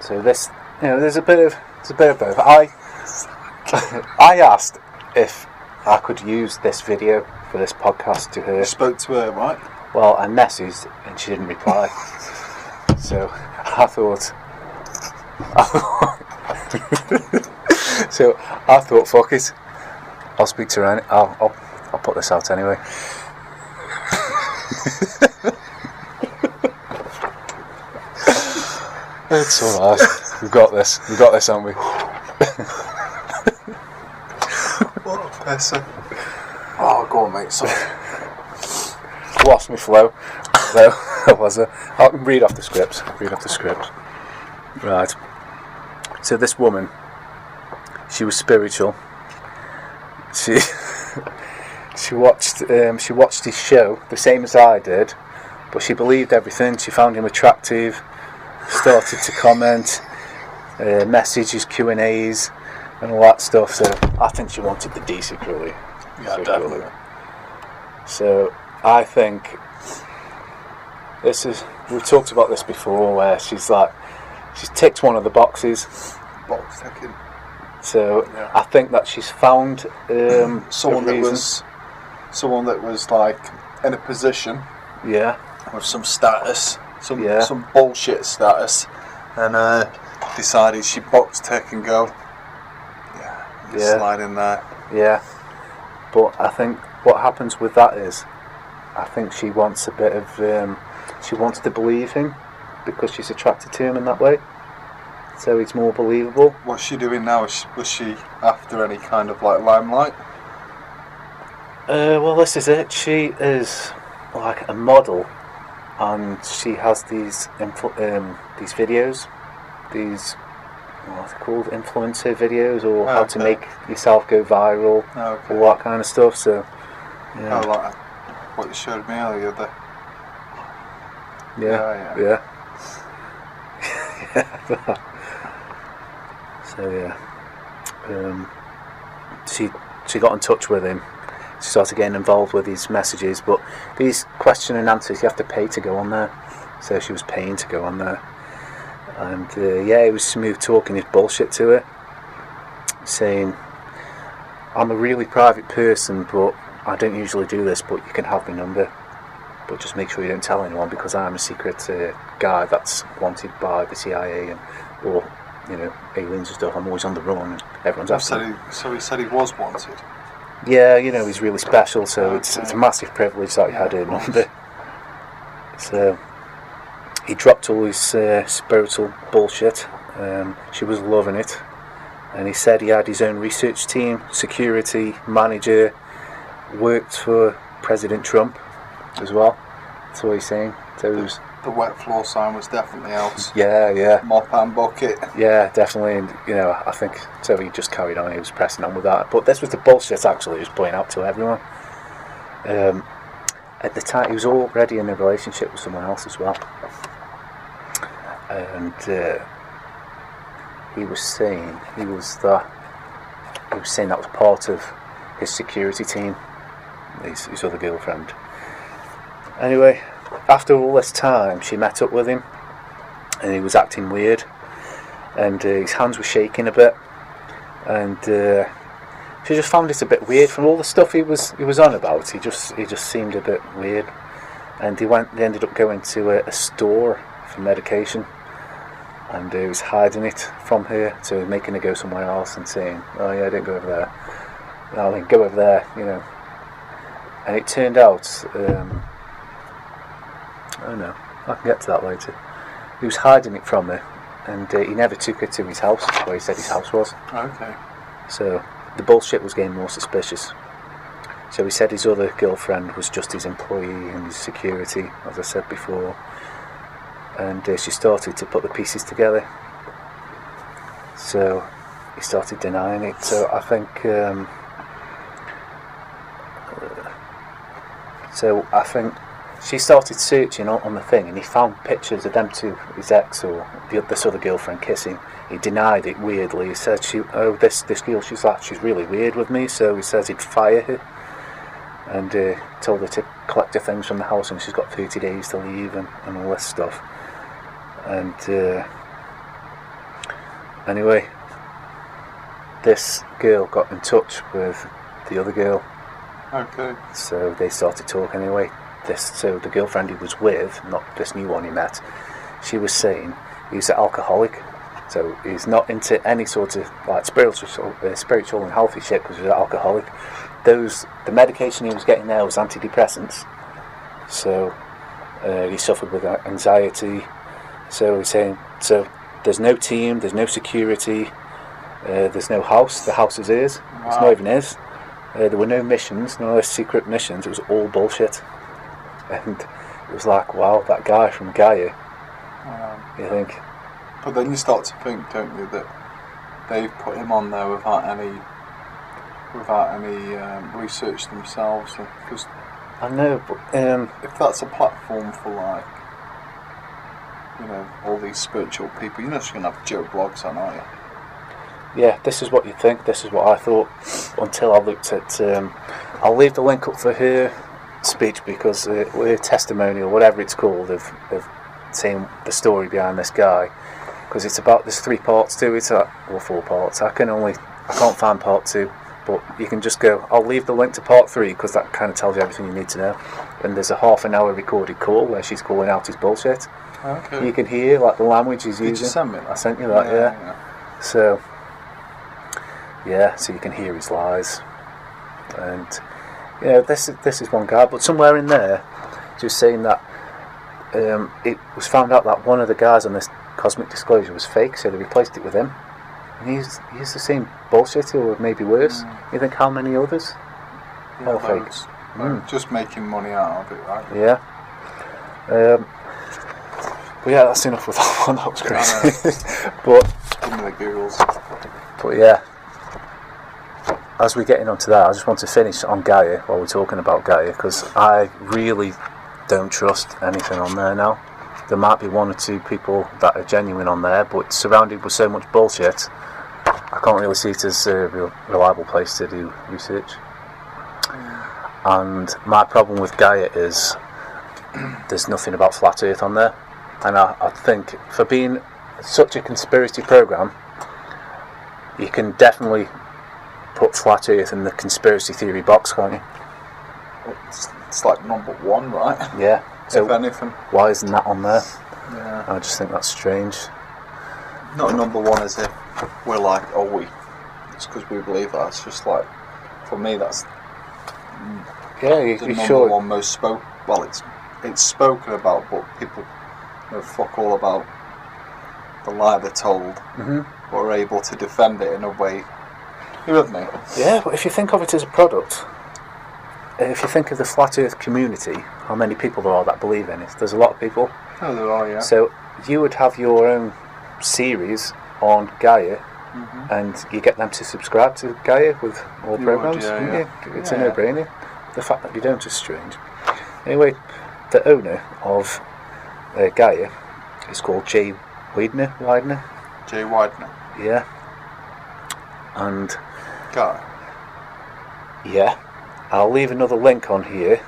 So this, there's a bit of both. I asked if I could use this video for this podcast to her. You spoke to her, right? Well, I messaged and she didn't reply. So I thought, fuck it. I'll speak to her. I'll put this out anyway. It's alright. We've got this, haven't we? What a person. Oh, go on, mate. Sorry. Lost my flow. No, was it? I can read off the script. Right. So this woman, she was spiritual. She watched his show the same as I did, but she believed everything. She found him attractive. Started to comment, messages, Q&As, and all that stuff. So I think she wanted the D secretly. Yeah, definitely. So I think we've talked about this before, where she's ticked one of the boxes. Box ticking. So yeah. I think that she's found someone that was like in a position, yeah, with some status, some bullshit status, and decided she box tick and go, slide in there. Yeah. But I think what happens with that is, I think she wants a bit of, she wants to believe him because she's attracted to him in that way. So it's more believable. What's she doing now? Was she after any kind of like limelight? Well, this is it. She is like a model, and she has these videos, these what's it called, influencer videos, or how to make yourself go viral, all that kind of stuff. So, yeah. Oh, like what you showed me earlier. Yeah. So yeah, she got in touch with him. She started getting involved with his messages, but these question and answers, you have to pay to go on there. So she was paying to go on there, and it was smooth talking his bullshit to her, saying, "I'm a really private person, but I don't usually do this, but you can have my number, but just make sure you don't tell anyone because I'm a secret guy that's wanted by the CIA or aliens and stuff. I'm always on the run and everyone's after me." So he said he was wanted? Yeah, he's really special, so it's a massive privilege that he had her number. So he dropped all his spiritual bullshit. She was loving it, and he said he had his own research team, security manager, worked for President Trump as well. That's what he's saying. So it was, the wet floor sign was definitely out. Yeah. Mop and bucket. Yeah, definitely. And I think so. He just carried on. He was pressing on with that. But this was the bullshit. Actually, he was pointing out to everyone. At the time, he was already in a relationship with someone else as well, and he was saying that was part of his security team. His other girlfriend. Anyway, after all this time, she met up with him, and he was acting weird, and his hands were shaking a bit, and she just found it a bit weird from all the stuff he was on about. He just seemed a bit weird, and they ended up going to a store for medication, and he was hiding it from her, so making her go somewhere else and saying, "Oh yeah, don't go over there. No, then go over there," And it turned out, I don't know, I can get to that later. He was hiding it from her, and he never took her to his house, where he said his house was. Okay. So the bullshit was getting more suspicious. So he said his other girlfriend was just his employee and his security, as I said before. And she started to put the pieces together. So he started denying it. So I think... she started searching on the thing, and he found pictures of them two, his ex or this other girlfriend, kissing. He denied it weirdly. He said, this girl, she's really weird with me. So he says he'd fire her, and told her to collect her things from the house, and she's got 30 days to leave and all this stuff. And anyway, this girl got in touch with the other girl. Okay. So they started talking anyway. So the girlfriend he was with, not this new one he met, she was saying he's an alcoholic. So he's not into any sort of like spiritual and healthy shit because he's an alcoholic. The medication he was getting there was antidepressants. So he suffered with anxiety. So he's saying, so there's no team, there's no security, there's no house. The house is his. Wow. It's not even his. There were no missions, no secret missions. It was all bullshit. And it was like, wow, that guy from Gaia. You think? But then you start to think, don't you, that they've put him on there without any research themselves. Because I know, but if that's a platform for like, all these spiritual people, you're not just gonna have Joe Blogs on, are you? Yeah, this is what you think. This is what I thought until I looked at. I'll leave the link up for her speech because her testimony or whatever it's called of saying the story behind this guy, because it's about, there's 3 parts to it or 4 parts. I can't find part 2, but you can just go. I'll leave the link to part 3 because that kind of tells you everything you need to know. And there's a half an hour recorded call where she's calling out his bullshit. Okay. You can hear like the language he's using. Did you send me that? I sent you that, yeah. So. Yeah, so you can hear his lies. And this is one guy, but somewhere in there, just saying that it was found out that one of the guys on this Cosmic Disclosure was fake, so they replaced it with him. And he's the same bullshit, or maybe worse. You think how many others? Yeah, All fake. loads. Just making money out of it, right? Yeah. But yeah, that's enough with that one. That was crazy. Give me the Googles. But yeah, as we're getting onto that, I just want to finish on Gaia while we're talking about Gaia, because I really don't trust anything on there now. There might be one or two people that are genuine on there, but surrounded with so much bullshit, I can't really see it as a reliable place to do research. And my problem with Gaia is there's nothing about Flat Earth on there. And I think for being such a conspiracy program, you can definitely put Flat Earth in the conspiracy theory box, can't you? It's like number one, right? Yeah. If anything. Why isn't that on there? Yeah. I just think that's strange. Not number one as if we're like, it's because we believe that. It's just like, for me, that's Yeah, the you number sure? one most it's spoken about, but people fuck all about the lie they're told, but are able to defend it in a way. You with me? Yeah, but if you think of it as a product, if you think of the Flat Earth community, how many people there are that believe in it? There's a lot of people. Oh, there are, yeah. So you would have your own series on Gaia, and you get them to subscribe to Gaia with all You programs. would, yeah, wouldn't yeah. you? It's Yeah, a no-brainer. The fact that you don't is strange. Anyway, the owner of Gaia is called Jay Widener. Jay Widener. Yeah. And Guy. yeah, I'll leave another link on here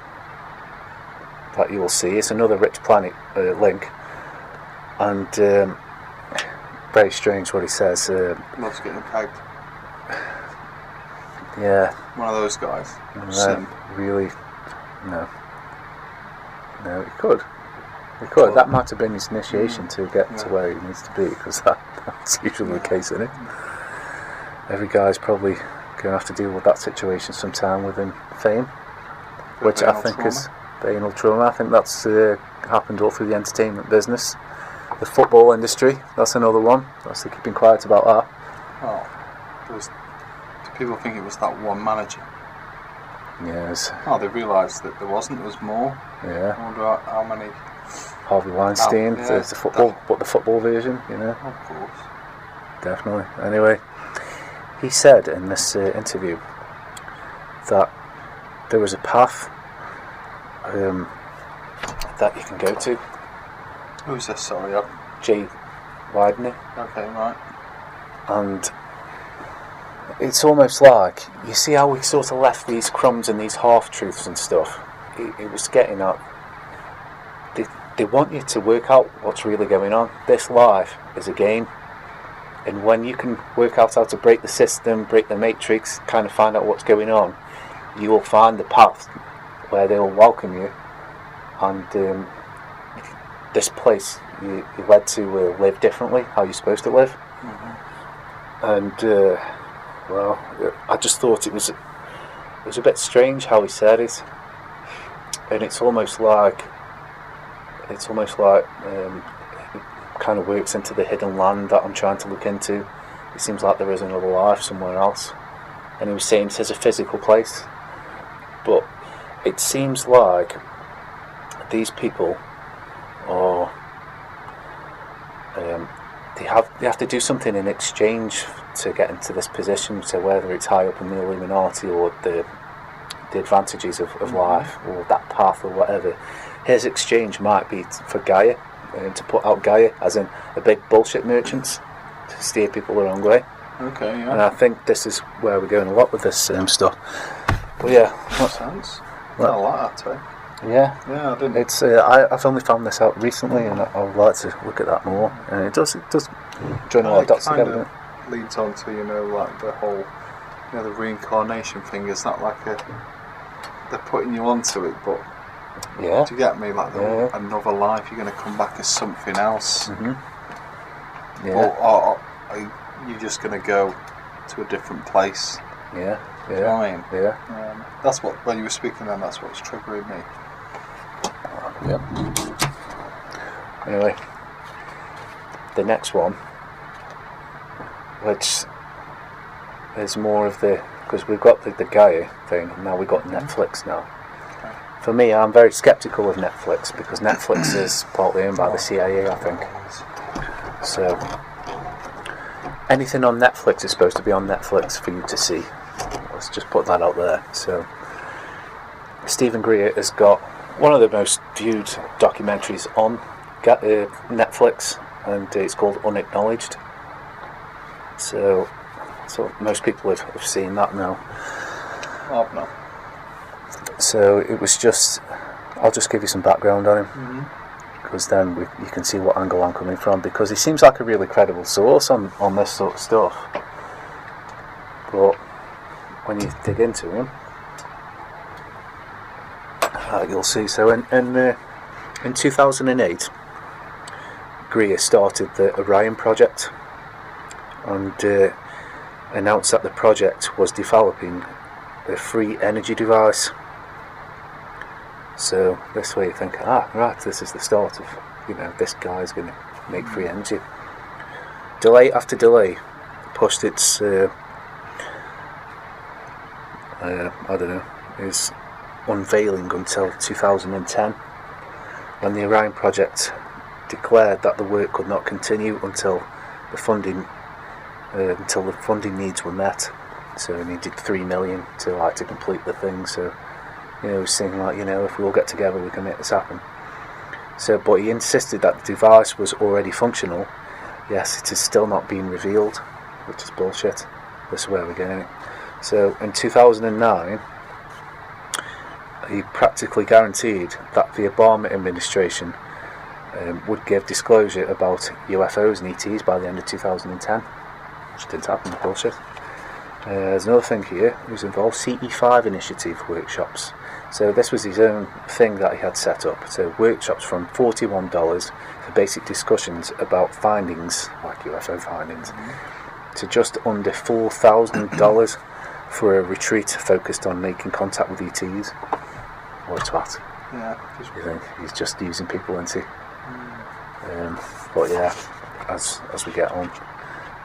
that you will see. It's another Rich Planet link, and very strange what he says. Loves getting pegged. Yeah, One of those guys. no, Simp. really, no, he could. Well, That might have been his initiation to get to where he needs to be, because that's usually the case, isn't it? Every guy's probably going to have to deal with that situation sometime within fame, which I banal think trauma. is banal trauma. I think that's happened all through the entertainment business. The football industry, that's another one. That's the keeping quiet about that. Oh, do people think it was that one manager? Yes, Oh, they realised that there wasn't. There was more. yeah. I wonder how many. Harvey Weinstein, yeah, there's the football, but the football version, Of course. definitely. Anyway, he said in this interview that there was a path that you can go to. Who's this? Sorry. Jay Widener. Okay, right. And it's almost like, you see how we sort of left these crumbs and these half-truths and stuff. It was getting at, they want you to work out what's really going on. This life is a game, and when you can work out how to break the system, break the matrix, kind of find out what's going on, you will find the path where they will welcome you, and this place you're led to live differently, how you're supposed to live. And well, I just thought it was a bit strange how he said it, and it's almost like it kind of works into the hidden land that I'm trying to look into. It seems like there is another life somewhere else, and he was saying it is a physical place, but it seems like these people are they have to do something in exchange to get into this position. So whether it's high up in the Illuminati or the advantages of life or that path or whatever, his exchange might be for Gaia, to put out Gaia as in a big bullshit merchant to steer people the wrong way. Okay, And yeah. I think this is where we're going a lot with this stuff. But yeah, Makes sense. What? I like that too. yeah. Yeah, I didn't. It's I've only found this out recently, and I would like to look at that more. And it does join a lot of dots kind together. of leads on to, like the whole, the reincarnation thing. It's not like they're putting you onto it, but Yeah. do you get me? Like Yeah. another life, you're going to come back as something else. Yeah. Or are you just going to go to a different place Yeah, Do you know what I mean? yeah. That's what, when you were speaking then, that's what's triggering me. Yep. Anyway, the next one, which is more of the, because we've got the Gaia thing, and now we've got Netflix now. Okay. For me, I'm very sceptical of Netflix because Netflix is partly owned by the CIA, I think. So anything on Netflix is supposed to be on Netflix for you to see. Let's just put that out there. So Stephen Greer has got one of the most viewed documentaries on Netflix, and it's called Unacknowledged. So most people have seen that now. Oh, no. So it was just, I'll just give you some background on him, because then you can see what angle I'm coming from, because he seems like a really credible source on this sort of stuff. But when you dig into him, you'll see. So in 2008, Greer started the Orion project and announced that the project was developing a free energy device. So this way you think, right, this is the start of, this guy's going to make free energy. Delay after delay pushed its is unveiling until 2010, when the Orion project declared that the work could not continue until the funding needs were met. So it needed $3 million to complete the thing. So he was saying if we all get together we can make this happen. So, but he insisted that the device was already functional. Yes, it is still not being revealed, which is bullshit. This is where we're getting it. So in 2009, he practically guaranteed that the Obama administration would give disclosure about UFOs and ETs by the end of 2010, which didn't happen. Bullshit. There's another thing here. He was involved CE5 initiative workshops. So this was his own thing that he had set up. So workshops from $41 for basic discussions about findings, like UFO findings, to just under $4,000 for a retreat focused on making contact with ETs. What a twat. Yeah. You think he's just using people, isn't he? But yeah, as we get on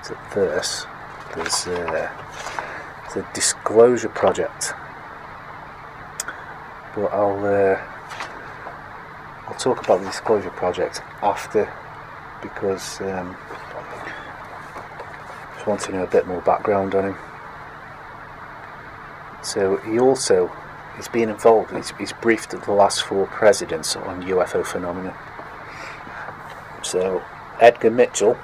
to this, there's the Disclosure Project. But I'll talk about the Disclosure Project after, because I just want to know a bit more background on him. So he's been involved, he's briefed the last 4 presidents on UFO phenomena. So Edgar Mitchell,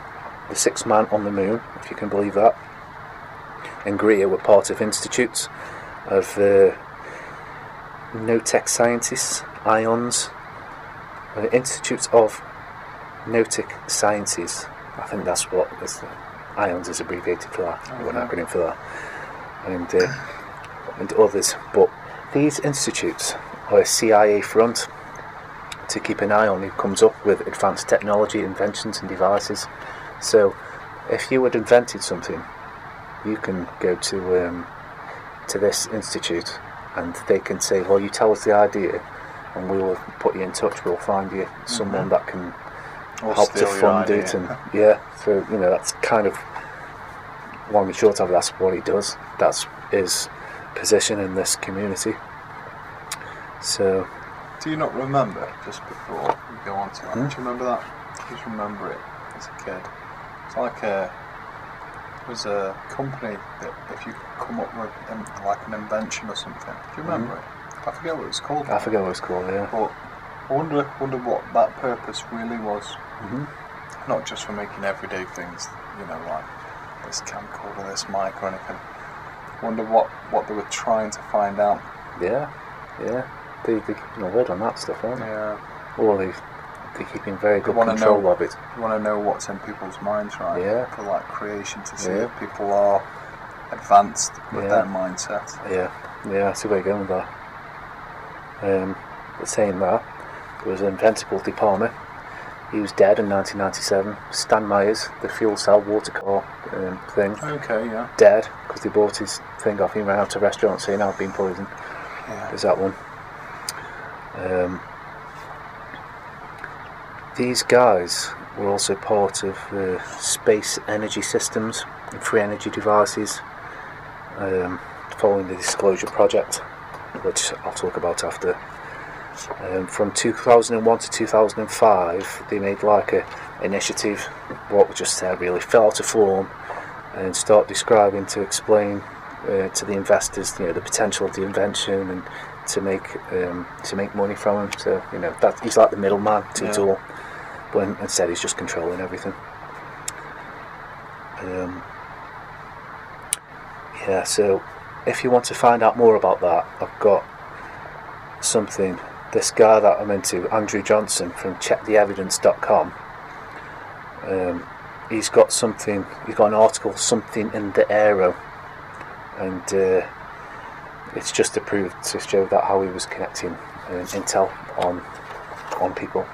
the 6th man on the moon, if you can believe that, and Greer were part of institutes of no-tech scientists, IONS, Institutes of Noetic Sciences. I think that's what IONS is abbreviated for that, or an acronym for that, and others. But these institutes are a CIA front to keep an eye on who comes up with advanced technology, inventions and devices. So if you had invented something, you can go to this institute and they can say, well, you tell us the idea and we will put you in touch, we'll find you someone that can help to fund it. And so that's kind of long and short of that's what he does. That's his position in this community. So do you not remember, just before we go on to that, do you remember that? Just remember it as a kid. It's like it was a company that if you could come up with like an invention or something. Do you remember it? I forget what it's called. I forget what it's called, yeah. But I wonder what that purpose really was. Not just for making everyday things, like this camcorder, this mic or anything. I wonder what they were trying to find out. Yeah. They're keeping a lid on that stuff, aren't they? Yeah. Or they're keeping very good control of it. You want to know what's in people's minds, right? Yeah. For like creation, to see if people are advanced with their mindset. Yeah, I see where you're going with that. But saying that, there was an inventor called De Palma He was dead in 1997. Stan Myers, the fuel cell water car thing, Okay, yeah. dead because they bought his thing off. He ran out to restaurants saying I've been poisoned. Yeah. There's that one. These guys were also part of space energy systems and free energy devices, following the Disclosure Project, which I'll talk about after. From 2001 to 2005, they made like a initiative, what we just said really fell out of form, and start describing to explain to the investors, the potential of the invention and to make money from them. So that he's like the middleman to it all, but instead he's just controlling everything. So if you want to find out more about that, I've got something. This guy that I'm into, Andrew Johnson from checktheevidence.com, he's got an article, Something in the Aero, and it's just to prove, to show that how he was connecting intel on people.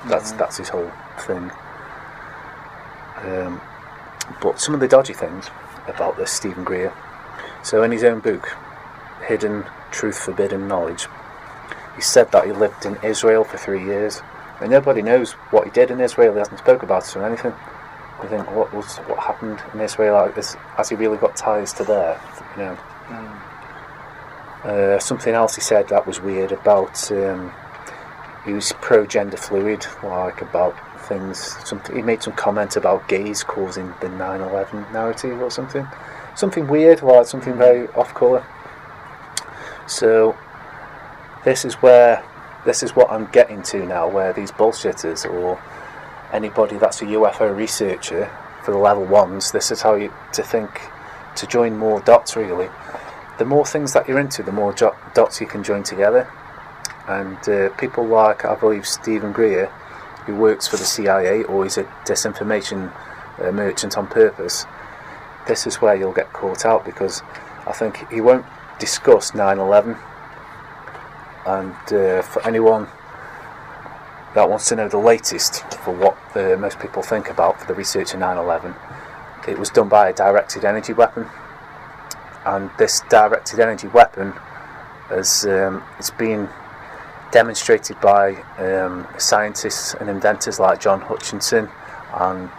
That's his whole thing. But some of the dodgy things about this Stephen Greer. So in his own book, Hidden Truth, Forbidden Knowledge, he said that he lived in Israel for 3 years, and nobody knows what he did in Israel. He hasn't spoke about it or anything. I think what happened in Israel, has he really got ties to there? Something else he said that was weird about he was pro-gender fluid, like about things. He made some comment about gays causing the 9/11 narrative or something weird, like something very off-colour. So this is what I'm getting to now, where these bullshitters or anybody that's a UFO researcher for the level ones, this is how you to think to join more dots. Really, the more things that you're into, the more dots you can join together. And people like, I believe, Stephen Greer, who works for the CIA or is a disinformation merchant on purpose, this is where you'll get caught out, because I think he won't discuss 9/11. And for anyone that wants to know the latest for what most people think about for the research of 9/11, it was done by a directed energy weapon, and this directed energy weapon it's been demonstrated by scientists and inventors like John Hutchinson, and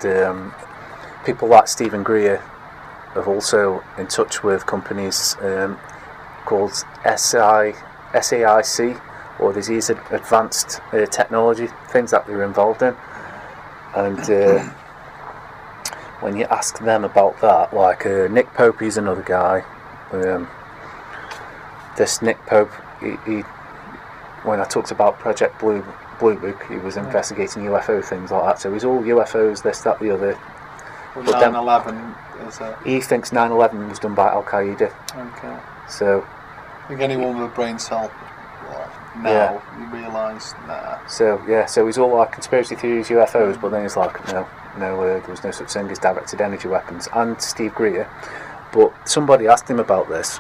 people like Stephen Greer are also in touch with companies called SAIC, or these advanced technology things that they're involved in. And when you ask them about that, like Nick Pope, he's another guy. This Nick Pope, he when I talked about Project Blue Book, he was investigating UFO things like that. So he's all UFOs, this, that, the other. Well, 9/11 is a... He thinks 9/11 was done by Al Qaeda. Okay. So I think anyone with a brain cell now, you realise that. So he's all like conspiracy theories, UFOs, but then he's like, no, there was no such thing as directed energy weapons. And Steve Greer, but somebody asked him about this,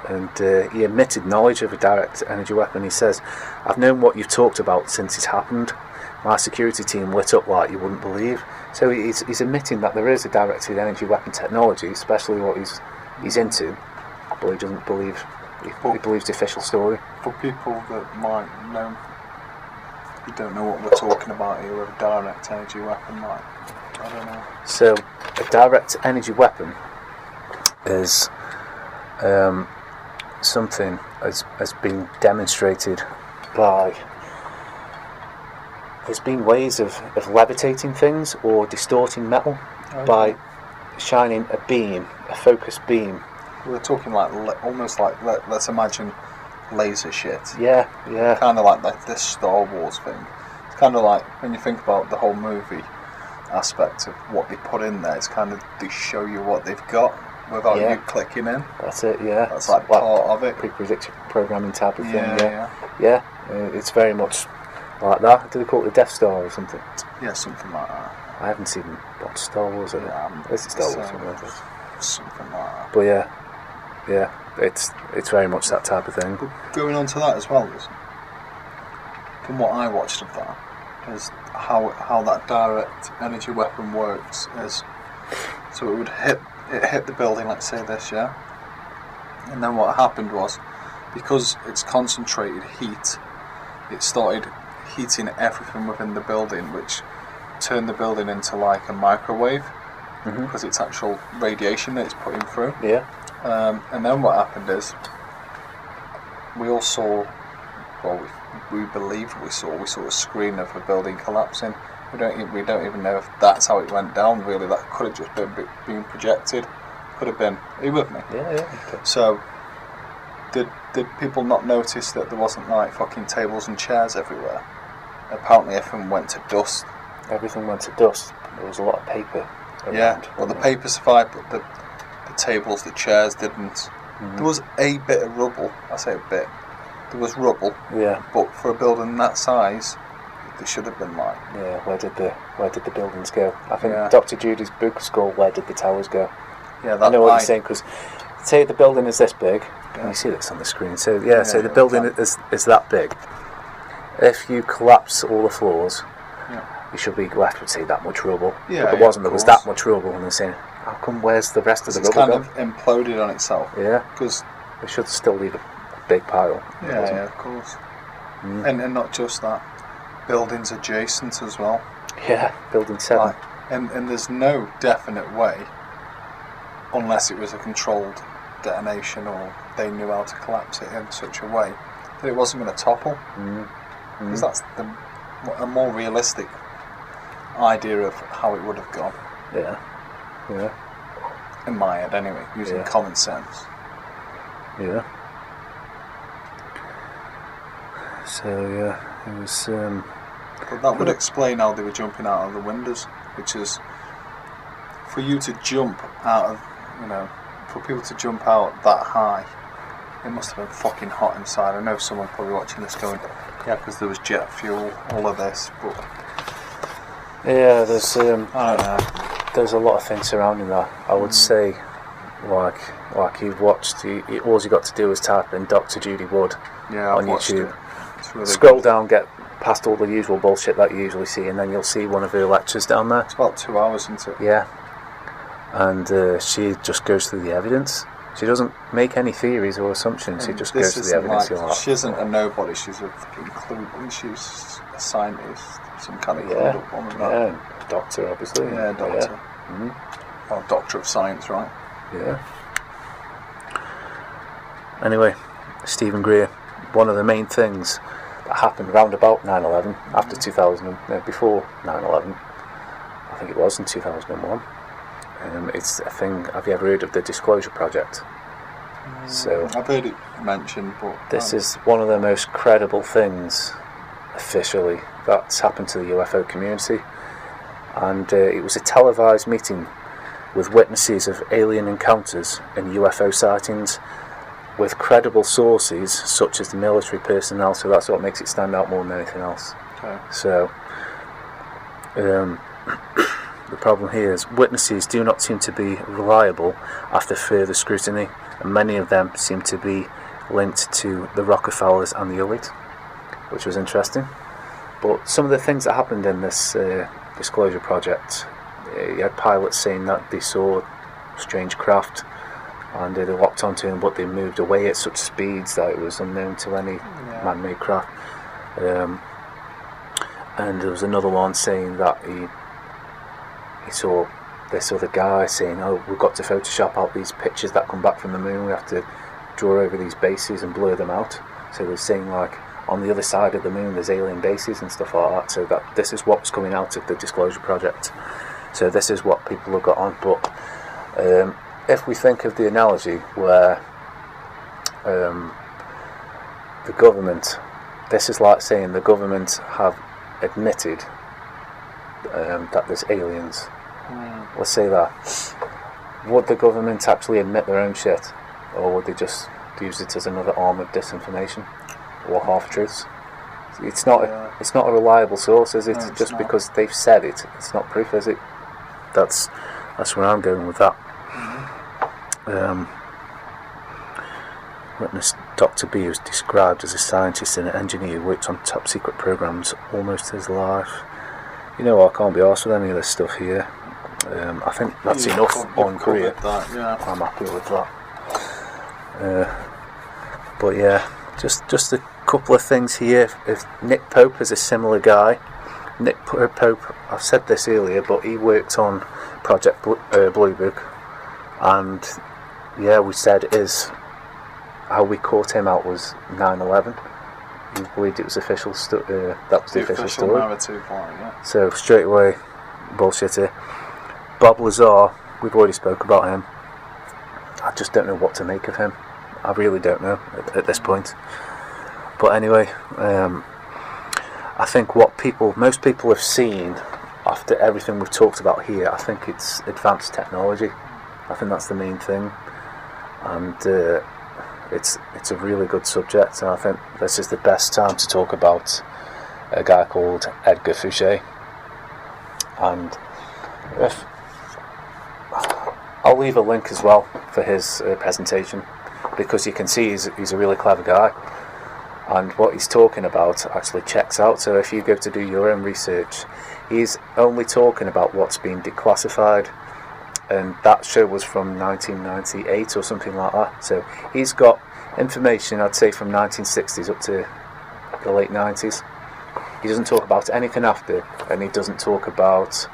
and he admitted knowledge of a direct energy weapon. He says, I've known what you've talked about since it happened. My security team lit up like you wouldn't believe. So he's admitting that there is a directed energy weapon technology, especially what he's into, but he doesn't believe. He believes the official story. For people that might know, you don't know what we're talking about here with a direct energy weapon, like, I don't know. So a direct energy weapon is something has been demonstrated by. There's been ways of levitating things or distorting metal by shining a focused beam. We're talking like almost like let's imagine laser shit. Yeah. Kind of like this Star Wars thing. It's kind of like when you think about the whole movie aspect of what they put in there. It's kind of they show you what they've got without you clicking in. That's it. Yeah. That's like part of it. Pre-predictive programming type of thing. Yeah. It's very much like that. Do they call it the Death Star or something? Yeah, something like that. I haven't seen what Star Wars. It's Star Wars. Something like that. But yeah, it's very much that type of thing. But going on to that as well, from what I watched of that, is how that direct energy weapon works is, so it hit the building, let's say this, yeah, and then what happened was, because it's concentrated heat, it started heating everything within the building, which turned the building into like a microwave, because it's actual radiation that it's putting through. Yeah. And then what happened is, we all saw, well, we believe we saw a screen of a building collapsing. We don't even know if that's how it went down. Really, that could have just been projected. Could have been. Are you with me? Yeah. Okay. So, did people not notice that there wasn't like fucking tables and chairs everywhere? Apparently, everything went to dust. Everything went to dust. There was a lot of paper around. Yeah. Well, the paper survived, but the tables, the chairs didn't. There was a bit of rubble. I say a bit. There was rubble. Yeah. But for a building that size, there should have been like. Yeah. Where did the buildings go? I think Yeah. Dr. Judy's book is called "Where Did the Towers Go?" Yeah, I know what you're saying, because say the building is this big, Yeah. and you see this on the screen. So so the yeah, building okay. is that big. If you collapse all the floors, Yeah. you should be left with say that much rubble. Yeah, but there yeah, wasn't. of There was course. that much rubble, and they're saying, "How come? Where's the rest of the It's rubble kind gone?" of imploded on itself. Yeah, Because they should still leave a big pile. It yeah, wasn't. of course. And not just that, buildings adjacent as well. Yeah, building 7. Like, and there's no definite way, unless it was a controlled detonation or they knew how to collapse it in such a way that it wasn't going to topple. Because that's a more realistic idea of how it would have gone, Yeah. in my head anyway, using Yeah. common sense. Yeah. So yeah, it was. But that would explain how they were jumping out of the windows, which is, for you to jump out of, for people to jump out that high, it must have been fucking hot inside. I know someone probably watching this going, yeah, because there was jet fuel, all of this, but Yeah, there's I don't know. there's a lot of things surrounding that. I would say, like you've watched, all you got to do is type in Dr. Judy Wood Yeah, on I've watched YouTube. it. It's really Scroll good. down, get past all the usual bullshit that you usually see, and then you'll see one of her lectures down there. It's about 2 hours into it. Yeah, and she just goes through the evidence. She doesn't make any theories or assumptions. She And just this goes through the isn't evidence. like- You're like, she isn't a nobody. She's a fucking clue. She's a scientist, some kind of clued up woman. Right? yeah, doctor, obviously. Yeah, doctor. Well, doctor of science, right? Yeah. Anyway, Stephen Greer, one of the main things that happened round about 9/11, after 2000, before 9/11, I think it was in 2001. It's a thing. Have you ever heard of the Disclosure Project? So I've heard it mentioned, but this is one of the most credible things, officially, that's happened to the UFO community, and it was a televised meeting with witnesses of alien encounters and UFO sightings, with credible sources such as the military personnel. So that's what makes it stand out more than anything else. okay. So the problem here is witnesses do not seem to be reliable after further scrutiny, and many of them seem to be linked to the Rockefellers and the elite, which was interesting. But some of the things that happened in this Disclosure Project, you had pilots saying that they saw strange craft and they locked onto them, but they moved away at such speeds that it was unknown to any man-made craft. And there was another one saying that he saw this other guy saying, "Oh, we've got to Photoshop out these pictures that come back from the moon. We have to draw over these bases and blur them out." So they're saying like on the other side of the moon there's alien bases and stuff like that. So that this is what's coming out of the Disclosure Project. So this is what people have got on. But if we think of the analogy where the government, this is like saying the government have admitted that there's aliens. Let's say that. Would the government actually admit their own shit, or would they just use it as another arm of disinformation or half-truths? It's not. It's not a reliable source, is it? No, it's Just not. because they've said it, it's not proof, is it? That's where I'm going with that. Witness Dr. B was described as a scientist and an engineer who worked on top secret programs almost his life. You know, I can't be arsed with any of this stuff here. I think that's You've enough you've on Korea. covered that, yeah. I'm happy with that. But yeah, just a couple of things here. If Nick Pope is a similar guy. Nick Pope, I've said this earlier, but he worked on Project Blue Book, and yeah, we said how we caught him out was 9/11. We believed it was official. That was the official story. Narrative, yeah. So straight away, bullshitter. Bob Lazar, we've already spoke about him. I just don't know what to make of him. I really don't know at this point. But anyway, I think what most people have seen after everything we've talked about here, I think it's advanced technology. I think that's the main thing, and it's a really good subject. And I think this is the best time to talk about a guy called Edgar Fouché. And I'll leave a link as well for his presentation, because you can see he's a really clever guy, and what he's talking about actually checks out. So if you go to do your own research, he's only talking about what's been declassified, and that show was from 1998 or something like that. So he's got information, I'd say, from 1960s up to the late 90s. He doesn't talk about anything after, and he doesn't talk about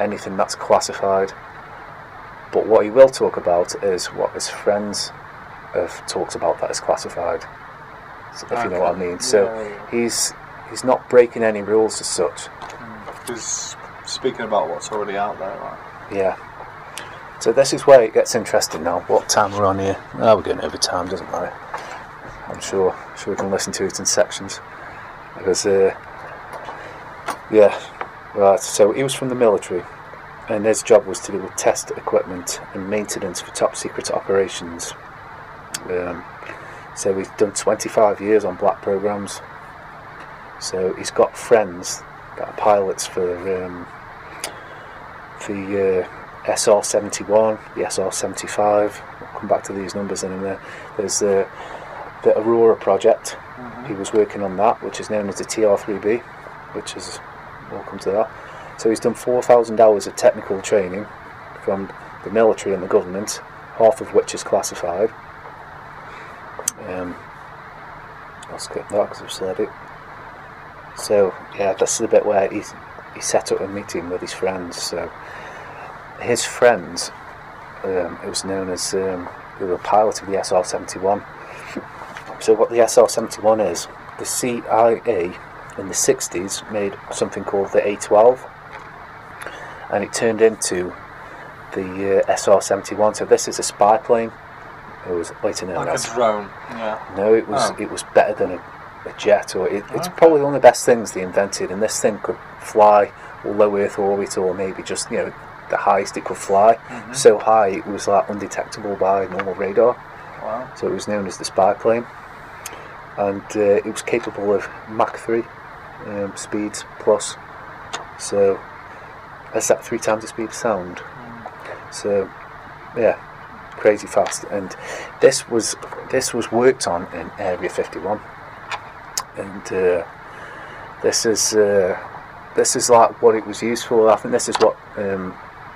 anything that's classified. But what he will talk about is what his friends have talked about that is classified, if you know what I mean. So he's not breaking any rules as such. He's speaking about what's already out there, right? Yeah. So this is where it gets interesting now. What time we're on here? Oh, we're getting over time, doesn't matter. I'm sure we can listen to it in sections. Because, yeah, right. So he was from the military, and his job was to do with test equipment and maintenance for top secret operations. So he's done 25 years on black programs. So he's got friends that are pilots for the SR-71, the SR-75. We'll come back to these numbers in a minute. There's the Aurora project. He was working on that, which is known as the TR-3B, which is, we'll come to that. So he's done 4,000 hours of technical training from the military and the government, half of which is classified. I'll skip that because I've said it. So yeah, that's the bit where he set up a meeting with his friends. So his friends, it was known as they were a pilot of the SR-71. So what the SR-71 is, the CIA in the 60s made something called the A-12, and it turned into the SR-71. So this is a spy plane. It was later known as a drone. Yeah. No, it was better than a jet, or it's probably one of the best things they invented. And this thing could fly low Earth orbit, or maybe just the highest it could fly. So high it was like undetectable by normal radar. Wow. So it was known as the spy plane, and it was capable of Mach 3 speeds plus. So that's that 3 times the speed of sound. So yeah, crazy fast. And this was worked on in Area 51, and this is like what it was used for. I think this is what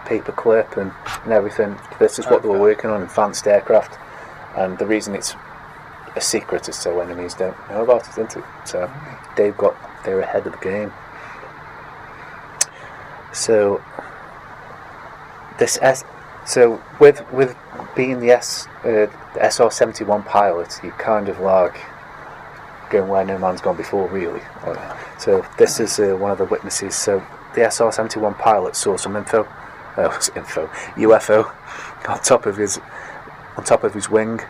paperclip and everything. This is what they were working on, advanced aircraft. And the reason it's a secret is so enemies don't know about it, isn't it? So they're ahead of the game. So with being the SR-71 pilot, you kind of like going where no man's gone before, really. So this is one of the witnesses. So the SR-71 pilot saw some UFO on top of his wing,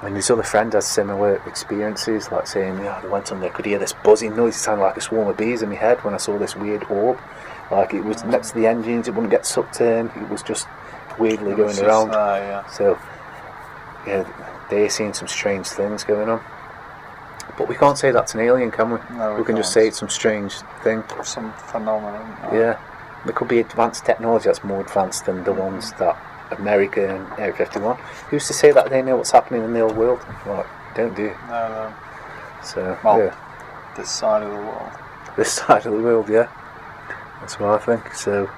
and his other friend has similar experiences, like saying, they went on there, could hear this buzzing noise, it sounded like a swarm of bees in my head when I saw this weird orb, like it was next to the engines, it wouldn't get sucked in, it was just weirdly going around. So yeah, they're seeing some strange things going on, but we can't say that's an alien, can we? No, we can just say it's some strange thing, some phenomenon. Yeah, there could be advanced technology that's more advanced than the ones that America and Area 51. Who's to say that they know what's happening in the old world? Well, don't do. No. So this side of the world. this side of the world. Yeah, that's what I think. So,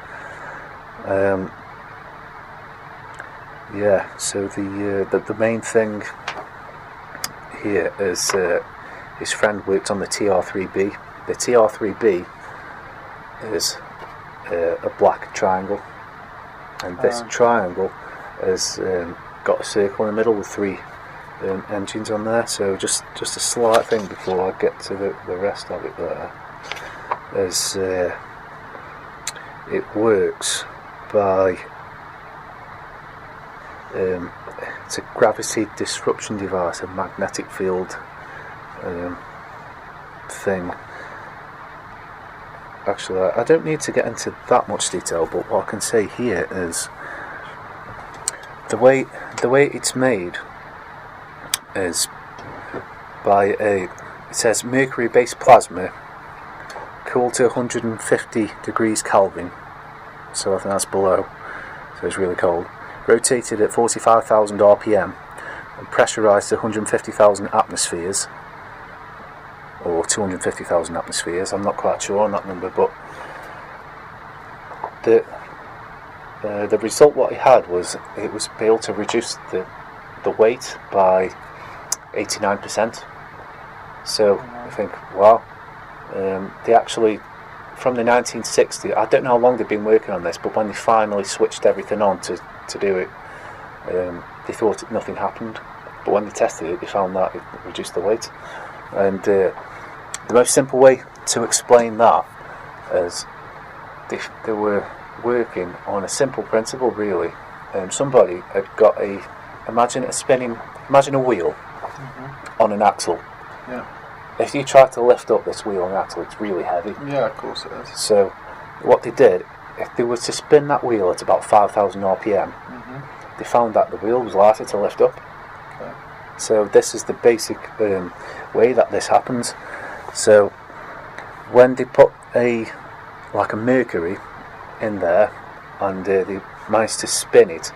yeah. So the main thing here is his friend worked on the TR3B. The TR3B is a black triangle, and this triangle has got a circle in the middle with 3 engines on there. So just a slight thing before I get to the rest of it there is it works by it's a gravity disruption device, a magnetic field thing. Actually, I don't need to get into that much detail, but what I can say here is the way it's made is by it says mercury-based plasma cooled to 150 degrees Kelvin, so I think that's below, so it's really cold, rotated at 45,000 RPM and pressurized to 150,000 atmospheres or 250,000 atmospheres. I'm not quite sure on that number, but the result what it had was it was able to reduce the weight by 89%. So I think, wow, they actually, from the 1960s, I don't know how long they've been working on this, but when they finally switched everything on to do it, they thought nothing happened, but when they tested it, they found that it reduced the weight. And the most simple way to explain that is they were working on a simple principle, really. Somebody had got imagine a wheel on an axle. Yeah. If you try to lift up this wheel on an axle, it's really heavy. Yeah, of course it is. So what they did, if they were to spin that wheel at about 5,000 RPM, they found that the wheel was lighter to lift up. Okay. So this is the basic way that this happens. So when they put a mercury in there and they managed to spin it,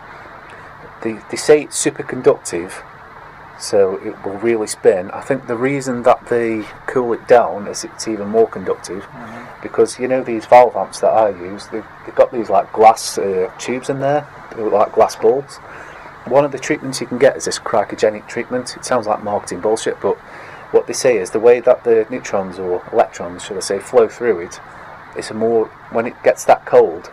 they say it's superconductive, so it will really spin. I think the reason that they cool it down is it's even more conductive, because you know these valve amps that I use, they've got these like glass tubes in there, they look like glass bulbs. One of the treatments you can get is this cryogenic treatment. It sounds like marketing bullshit, but what they say is the way that the neutrons, or electrons should I say, flow through it, it's when it gets that cold,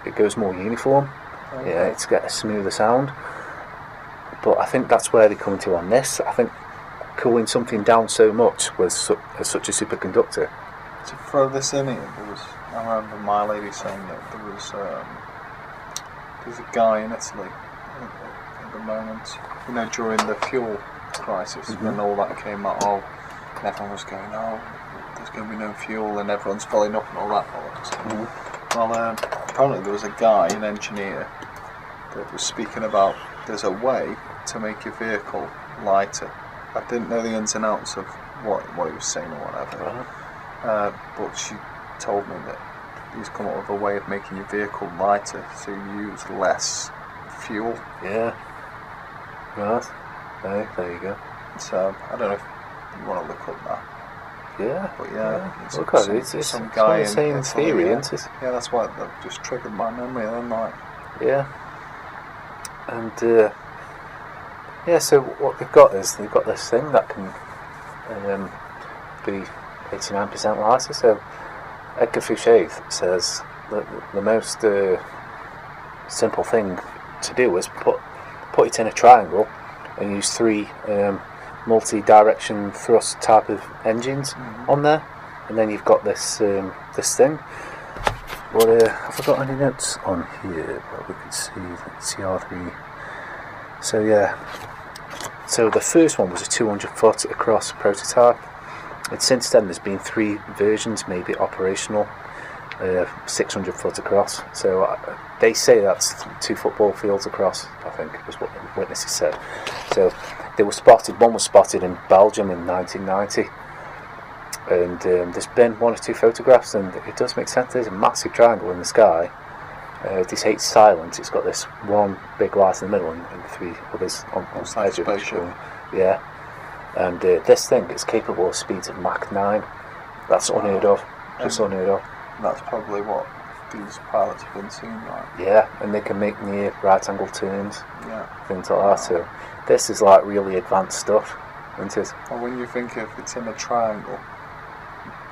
it goes more uniform. Okay. Yeah, it's got a smoother sound. But I think that's where they come to on this. I think cooling something down so much with such a superconductor. To throw this in here, I remember my lady saying that there's a guy in Italy at the moment, during the fuel crisis, when all that came out, and everyone was going, there's going to be no fuel, and everyone's filling up and all that bollocks. Well, apparently there was a guy, an engineer, that was speaking about there's a way to make your vehicle lighter. I didn't know the ins and outs of what he was saying or whatever, but she told me that he's come up with a way of making your vehicle lighter so you use less fuel. Yeah. Right. There you go. So I don't know if you want to look up that. Yeah. But yeah. Look at it. It's some guy the same theory, isn't it? Yeah, that's why that just triggered my memory. Then, like. Yeah. And so what they've got is they've got this thing that can be 89% lighter. So Edgar Fouché says that the most simple thing to do is put it in a triangle and use 3 multi-direction thrust type of engines on there, and then you've got this thing. But have I got any notes on here? But we can see the TR3. So yeah. So the first one was a 200-foot across prototype. And since then there's been 3 versions, maybe operational, 600-foot across. So they say that's 2 football fields across, I think, is what the witnesses said. So they were spotted. One was spotted in Belgium in 1990. And there's been 1 or 2 photographs, and it does make sense. There's a massive triangle in the sky. This hate's silent. It's got this one big light in the middle and 3 others on the edge of it. Yeah. And this thing is capable of speeds of Mach 9. That's unheard of. just unheard of. And that's probably what these pilots have been seeing, right? Yeah, and they can make near right angle turns, Yeah. things like that. So this is like really advanced stuff, isn't it? Well, when you think if it's in a triangle,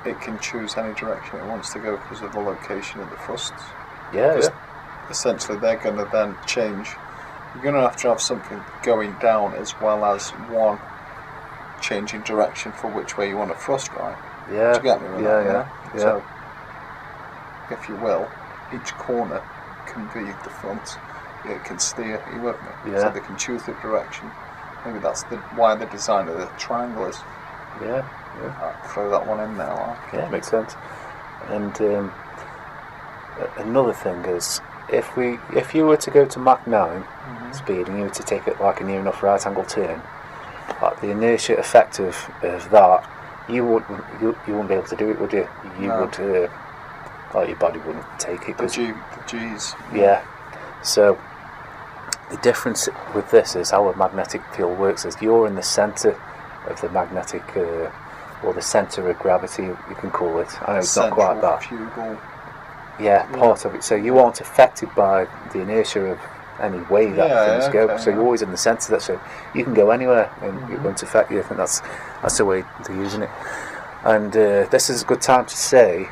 it can choose any direction it wants to go because of the location of the thrusts. Yeah, Because yeah. essentially they're going to then change. You're going to have something going down as well as one changing direction for which way you want to thrust, right? Yeah, Do you get me with yeah, that? yeah, yeah. So, if you will, each corner can be the front. It can steer. Are you with me? Yeah. So they can choose the direction. Maybe that's why the design of the triangle is. Yeah, yeah. I'll throw that one in there. Like. Yeah, makes sense. And another thing is, if you were to go to Mach 9 speed and you were to take it like a near enough right angle turn, like the inertia effect of that, you wouldn't be able to do it, would you? You No. would, like your body wouldn't take it. The 'cause- G's. yeah. So the difference with this is how a magnetic field works is you're in the centre of the magnetic, or the centre of gravity, you can call it. I know it's not quite that. Centrifugal. Yeah, part of it. So you aren't affected by the inertia of any way that Yeah, things go. okay, So yeah. you're always in the centre of that. So you can go anywhere and it won't affect you. I think that's the way they're using it. And this is a good time to say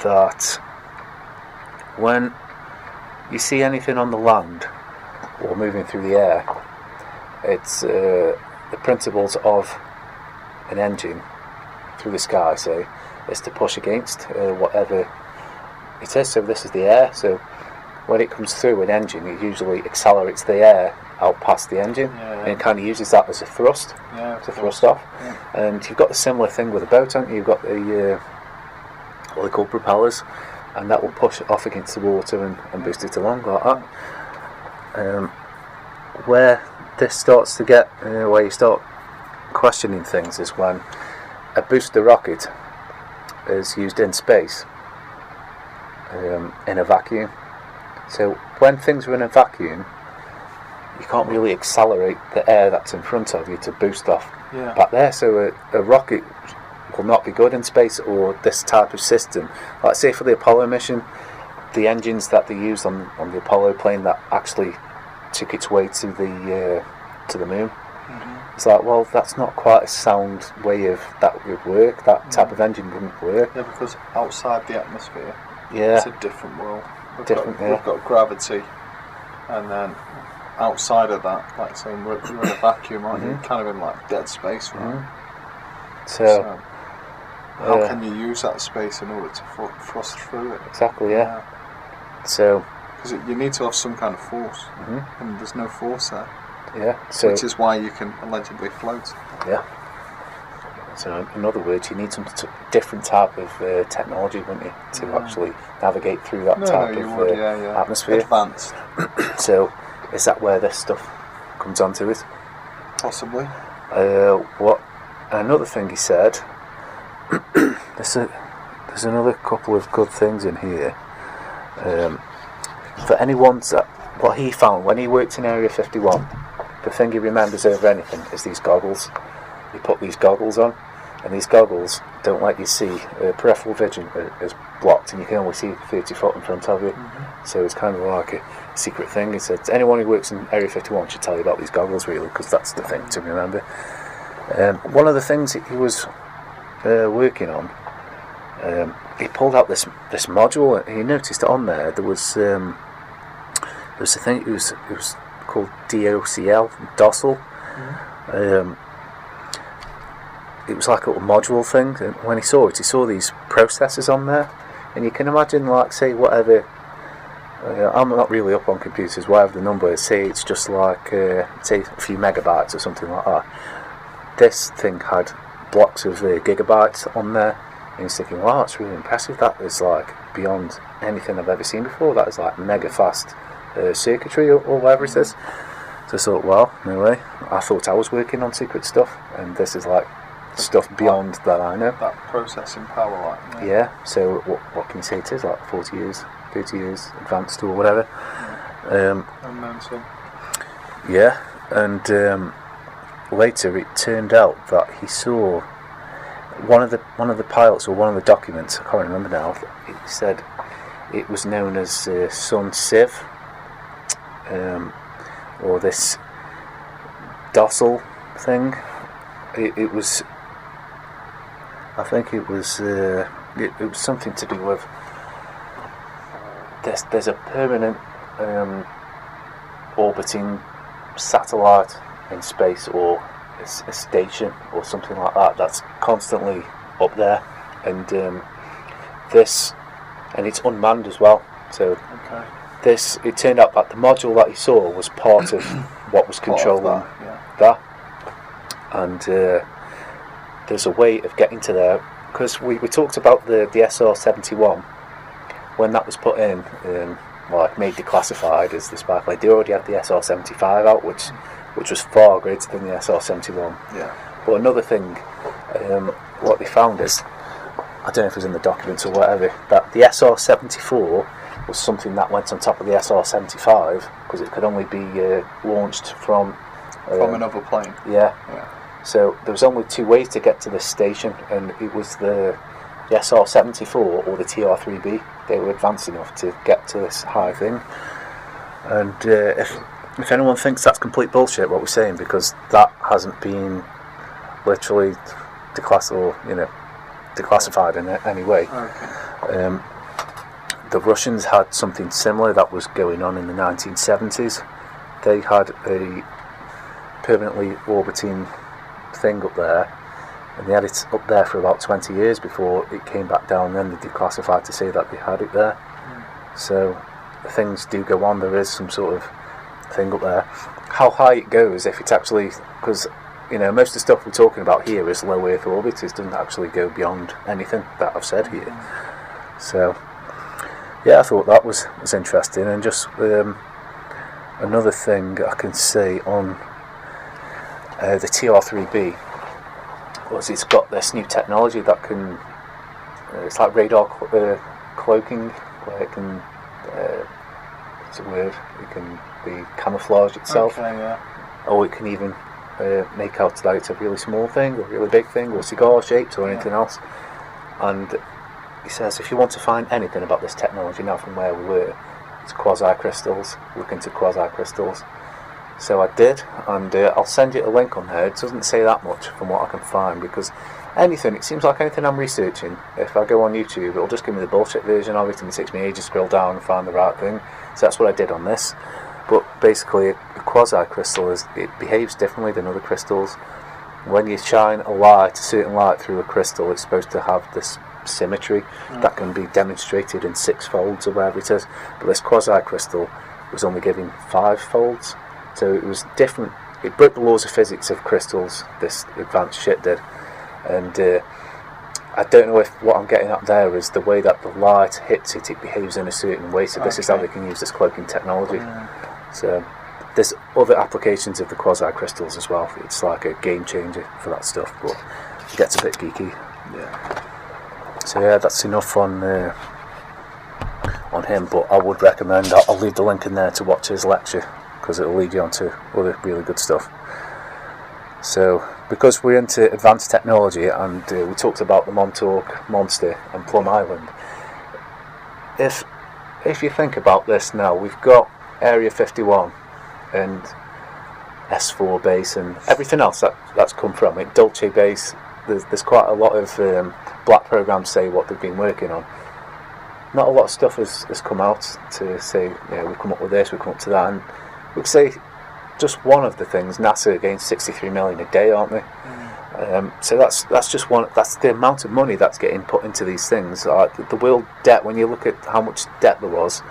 that when you see anything on the land or moving through the air, it's the principles of an engine through the sky, say, is to push against whatever it is. So this is the air. So when it comes through an engine, it usually accelerates the air out past the engine, Yeah. and it kind of uses that as a thrust Yeah. to thrust off. Yeah. And you've got the similar thing with a boat, haven't you? You've got the what they call propellers, and that will push it off against the water and boost it along like that. Where this starts to get, where you start questioning things, is when a booster rocket is used in space in a vacuum. So when things are in a vacuum, you can't really accelerate the air that's in front of you to boost off Yeah. back there. So a rocket will not be good in space, or this type of system. Like say for the Apollo mission, the engines that they used on the Apollo plane that actually took its way to the moon. It's like, well, that's not quite a sound way of that would work. That type of engine wouldn't work. Yeah, because outside the atmosphere, Yeah, it's a different world. Different, We've got gravity, and then outside of that, like saying you're in a vacuum, aren't you? Kind of in like dead space, right? so How yeah. can you use that space in order to thrust through it? exactly, yeah. So Because you need to have some kind of force, and there's no force there, yeah, so which is why you can allegedly float. yeah. So in other words, you need some different type of technology, wouldn't you, to actually navigate through that type you of would, yeah. atmosphere. Advanced, So is that where this stuff comes onto it? possibly. What another thing he said, there's another couple of good things in here. For anyone that, what he found when he worked in Area 51, the thing he remembers over anything is these goggles. You put these goggles on, and these goggles don't let you see. Peripheral vision is blocked, and you can only see 30 foot in front of you. So it's kind of like a secret thing. He said anyone who works in Area 51 should tell you about these goggles, really, because that's the thing to remember. One of the things that he was working on, he pulled out this module, and he noticed on there was a thing. It was called docile. It was like a little module thing, and when he saw it, he saw these processors on there, and you can imagine, like, say whatever. I'm not really up on computers. Whatever the number is, say it's just like say a few megabytes or something like that. This thing had blocks of gigabytes on there, and he's thinking, wow, that's really impressive. That is like beyond anything I've ever seen before. That is like mega fast circuitry or whatever it is. So I thought, well, no way. I thought I was working on secret stuff, and this is like stuff beyond that I know. That processing power, like. Yeah, so what can you say it is? Like 40 years, 30 years advanced or whatever. And then some. Yeah, and later it turned out that he saw one of the pilots or one of the documents, I can't remember now, it said it was known as Sun Civ, or this docile thing. It was, I think it was something to do with there's a permanent orbiting satellite in space, or a station or something like that, that's constantly up there, and it's unmanned as well. So it turned out that the module that he saw was part of what was controlling that. And there's a way of getting to there, because we talked about the SR-71 when that was put in, made declassified as the spy plane. They already had the SR-75 out, which was far greater than the SR-71. Yeah. But another thing, what they found is, I don't know if it was in the documents or whatever, that the SR-74 was something that went on top of the SR-75 because it could only be launched from another plane. Yeah. So there was only two ways to get to this station, and it was the SR-74 or the TR-3B. They were advanced enough to get to this high thing. And if anyone thinks that's complete bullshit, what we're saying, because that hasn't been literally declassified in any way. Okay. The Russians had something similar that was going on in the 1970s. They had a permanently orbiting thing up there, and they had it up there for about 20 years before it came back down, and then they declassified to say that they had it there. So things do go on. There is some sort of thing up there. How high it goes, if it's actually, because most of the stuff we're talking about here is low Earth orbit. It doesn't actually go beyond anything that I've said here. So yeah, I thought that was interesting. And just another thing I can say on the TR-3B was it's got this new technology that can, it's like radar cloaking, where it can, what's the word, it can be camouflage itself, or it can even make out that it's a really small thing, or a really big thing, or cigar shaped, or anything else. And he says if you want to find anything about this technology now from where we were, it's quasi-crystals. Look into quasi-crystals. So I did, and I'll send you a link on there. It doesn't say that much from what I can find, because it seems like anything I'm researching, if I go on YouTube, it'll just give me the bullshit version of it, and it takes me ages to scroll down and find the right thing. So that's what I did on this. But basically, a quasi-crystal it behaves differently than other crystals. When you shine a certain light through a crystal, it's supposed to have this symmetry that can be demonstrated in 6 folds or whatever it is. But this quasi-crystal was only giving 5 folds. So it was different. It broke the laws of physics of crystals, this advanced shit did. And I don't know if what I'm getting at there is the way that the light hits it behaves in a certain way. So this is how they can use this cloaking technology. So there's other applications of the quasi-crystals as well. It's like a game changer for that stuff, but it gets a bit geeky. Yeah. So yeah, that's enough on him, but I would recommend, I'll leave the link in there to watch his lecture, because it'll lead you on to other really good stuff. So, because we're into advanced technology, and we talked about the Montauk Monster and Plum Island, if you think about this now, we've got Area 51 and S4 base and everything else that's come from it, Dulce base. There's quite a lot of black programs say what they've been working on. Not a lot of stuff has come out to say, we've come up with this, we've come up to that, and we'd say just one of the things, NASA gains 63 million a day, aren't they? So that's just one. That's the amount of money that's getting put into these things. The world debt, when you look at how much debt there was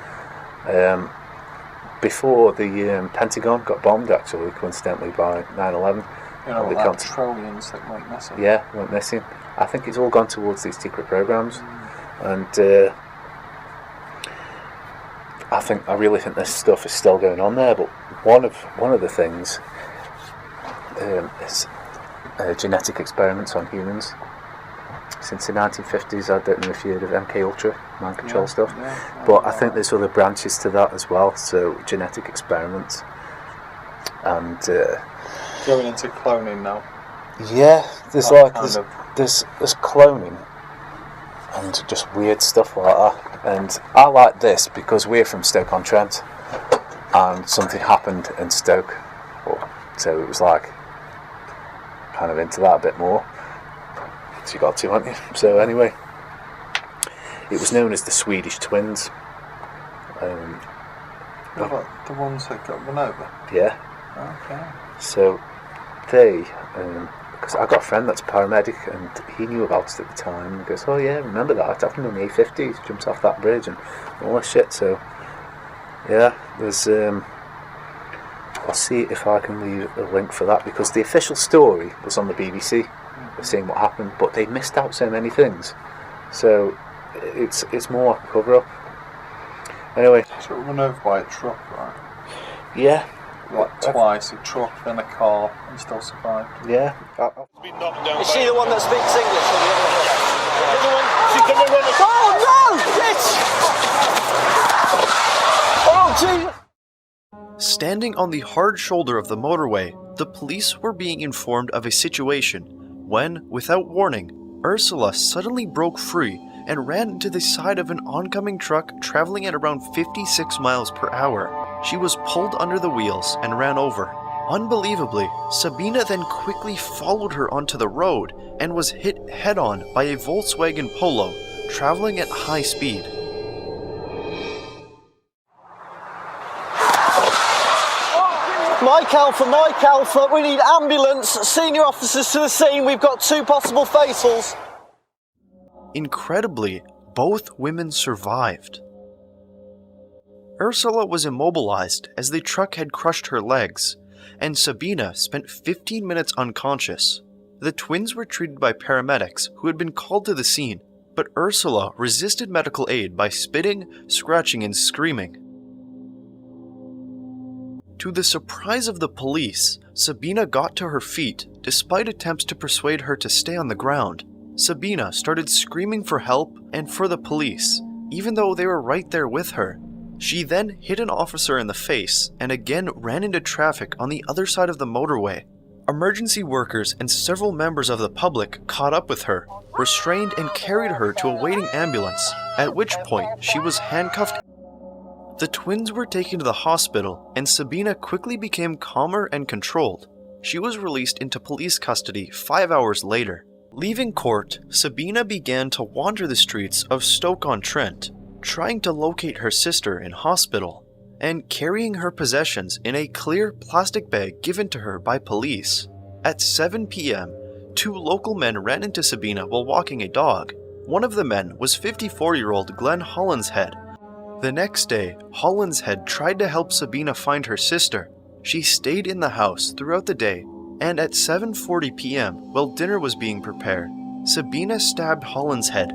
before the Pentagon got bombed, actually, coincidentally, by 9/11. That trillions that went missing. Yeah, went missing. I think it's all gone towards these secret programs, and I really think this stuff is still going on there. But one of the things is genetic experiments on humans. Since the 1950s, I don't know if you heard of MK Ultra, mind control stuff, but I think there's other branches to that as well. So genetic experiments, and going into cloning now. Yeah, there's That like kind of- there's cloning and just weird stuff like that. And I like this because we're from Stoke-on-Trent, and something happened in Stoke, so it was like kind of into that a bit more. So you got to, haven't you? So anyway, it was known as the Swedish twins. The ones that got run over. Yeah. Okay. So they, because I got a friend that's a paramedic, and he knew about it at the time. He goes, "Oh yeah, remember that? It happened in the A50s. Jumped off that bridge and all this shit." So yeah, there's. I'll see if I can leave a link for that, because the official story was on the BBC, saying what happened, but they missed out so many things. So it's more like a cover up. Anyway. So run over by a truck, right? Yeah. Like twice, a truck, then a car, and still survived. Yeah. Is she the one that speaks English or the other one? She's going to run us. Oh no! Bitch! Oh Jesus! Standing on the hard shoulder of the motorway, the police were being informed of a situation when, without warning, Ursula suddenly broke free and ran into the side of an oncoming truck traveling at around 56 miles per hour. She was pulled under the wheels and ran over. Unbelievably, Sabina then quickly followed her onto the road and was hit head-on by a Volkswagen Polo traveling at high speed. Mike Alpha, we need ambulance, senior officers to the scene, we've got 2 possible fatals. Incredibly, both women survived. Ursula was immobilized as the truck had crushed her legs, and Sabina spent 15 minutes unconscious. The twins were treated by paramedics who had been called to the scene, but Ursula resisted medical aid by spitting, scratching, and screaming. To the surprise of the police, Sabina got to her feet despite attempts to persuade her to stay on the ground. Sabina started screaming for help and for the police, even though they were right there with her. She then hit an officer in the face and again ran into traffic on the other side of the motorway. Emergency workers and several members of the public caught up with her, restrained and carried her to a waiting ambulance, at which point she was handcuffed. The twins were taken to the hospital, and Sabina quickly became calmer and controlled. She was released into police custody 5 hours later. Leaving court, Sabina began to wander the streets of Stoke-on-Trent, trying to locate her sister in hospital, and carrying her possessions in a clear plastic bag given to her by police. At 7 p.m., 2 local men ran into Sabina while walking a dog. One of the men was 54-year-old Glenn Hollinshead. The next day, Hollinshead tried to help Sabina find her sister. She stayed in the house throughout the day, and at 7:40 p.m., while dinner was being prepared, Sabina stabbed Hollinshead.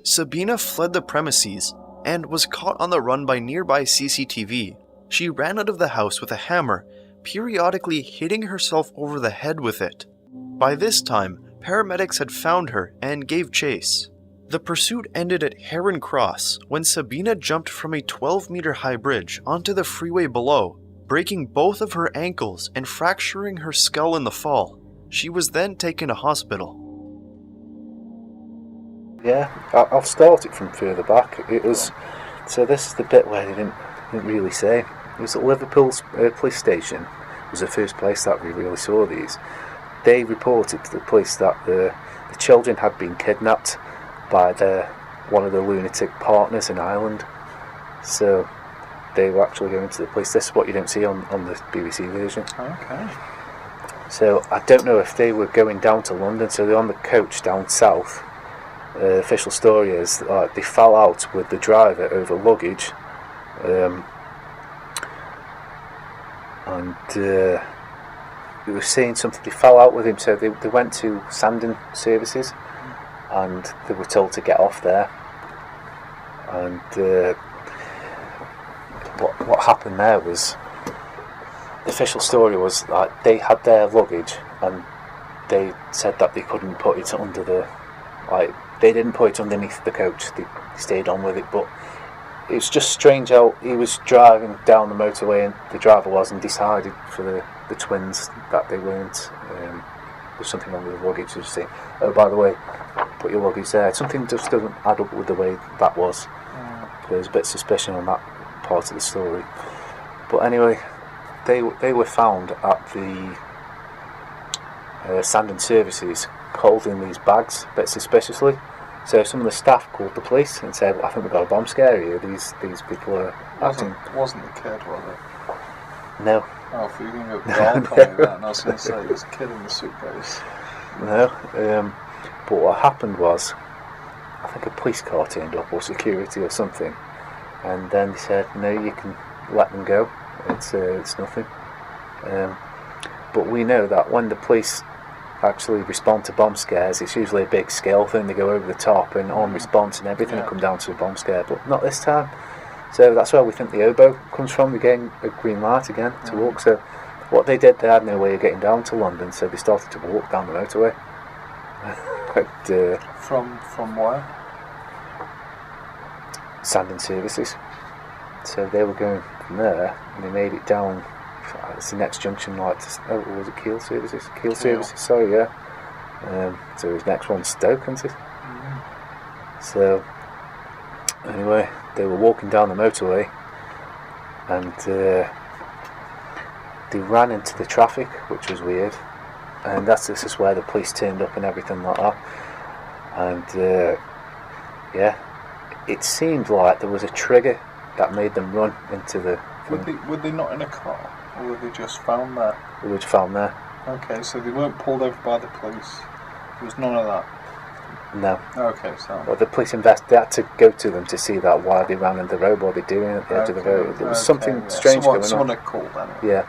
Sabina fled the premises and was caught on the run by nearby CCTV. She ran out of the house with a hammer, periodically hitting herself over the head with it. By this time, paramedics had found her and gave chase. The pursuit ended at Heron Cross when Sabina jumped from a 12-meter high bridge onto the freeway below, breaking both of her ankles and fracturing her skull in the fall. She was then taken to hospital. Yeah, I'll start it from further back. It was, so this is the bit where they didn't really say. It was at Liverpool's police station. It was the first place that we really saw these. They reported to the police that the children had been kidnapped by one of the lunatic partners in Ireland. So they were actually going to the police. This is what you don't see on the BBC version. Okay. So I don't know if they were going down to London, so they're on the coach down south. The official story is they fell out with the driver over luggage, and they were saying something, they fell out with him, so they went to Sandon Services and they were told to get off there. And what happened there was, the official story was that they had their luggage and they said that they couldn't put it under the, they didn't put it underneath the coach, they stayed on with it. But it was just strange how he was driving down the motorway and the driver was, and decided for the twins that they weren't there's something wrong with the luggage. Just say, oh, by the way, put your luggage there. Something just doesn't add up with the way that was. There's a bit of suspicion on that part of the story. But anyway, they were found at the Sandon Services holding these bags a bit suspiciously. So some of the staff called the police and said, I think we've got a bomb scare here. These people are acting... Wasn't the kid, was it? No. Oh, if you can go dark on me that, and I was going to say, there's a kid in the suitcase. No. But what happened was, I think a police car turned up, or security or something. And then they said, no, you can let them go. It's nothing. But we know that when the police actually respond to bomb scares, it's usually a big scale thing. They go over the top and on response and everything will come down to a bomb scare, but not this time. So that's where we think the oboe comes from. They're getting a green light again to walk. So what they did, they had no way of getting down to London, so they started to walk down the motorway. From where? Sandon Services. So they were going from there and they made it down. It's the next junction, like was it Keele Services? Keele Services, sorry, yeah. So his next one's Stoke, isn't it? So anyway, they were walking down the motorway and they ran into the traffic, which was weird. And this is where the police turned up and everything like that. And yeah, it seemed like there was a trigger that made them run into the thing. Were they not in a car? Or were they just found there? They were found there. Okay, so they weren't pulled over by the police. There was none of that. No. Okay, so. Well, the police they had to go to them to see that why they ran into the road, what they're doing at the edge of the road. There was something strange going on. Someone had called anyway. Yeah.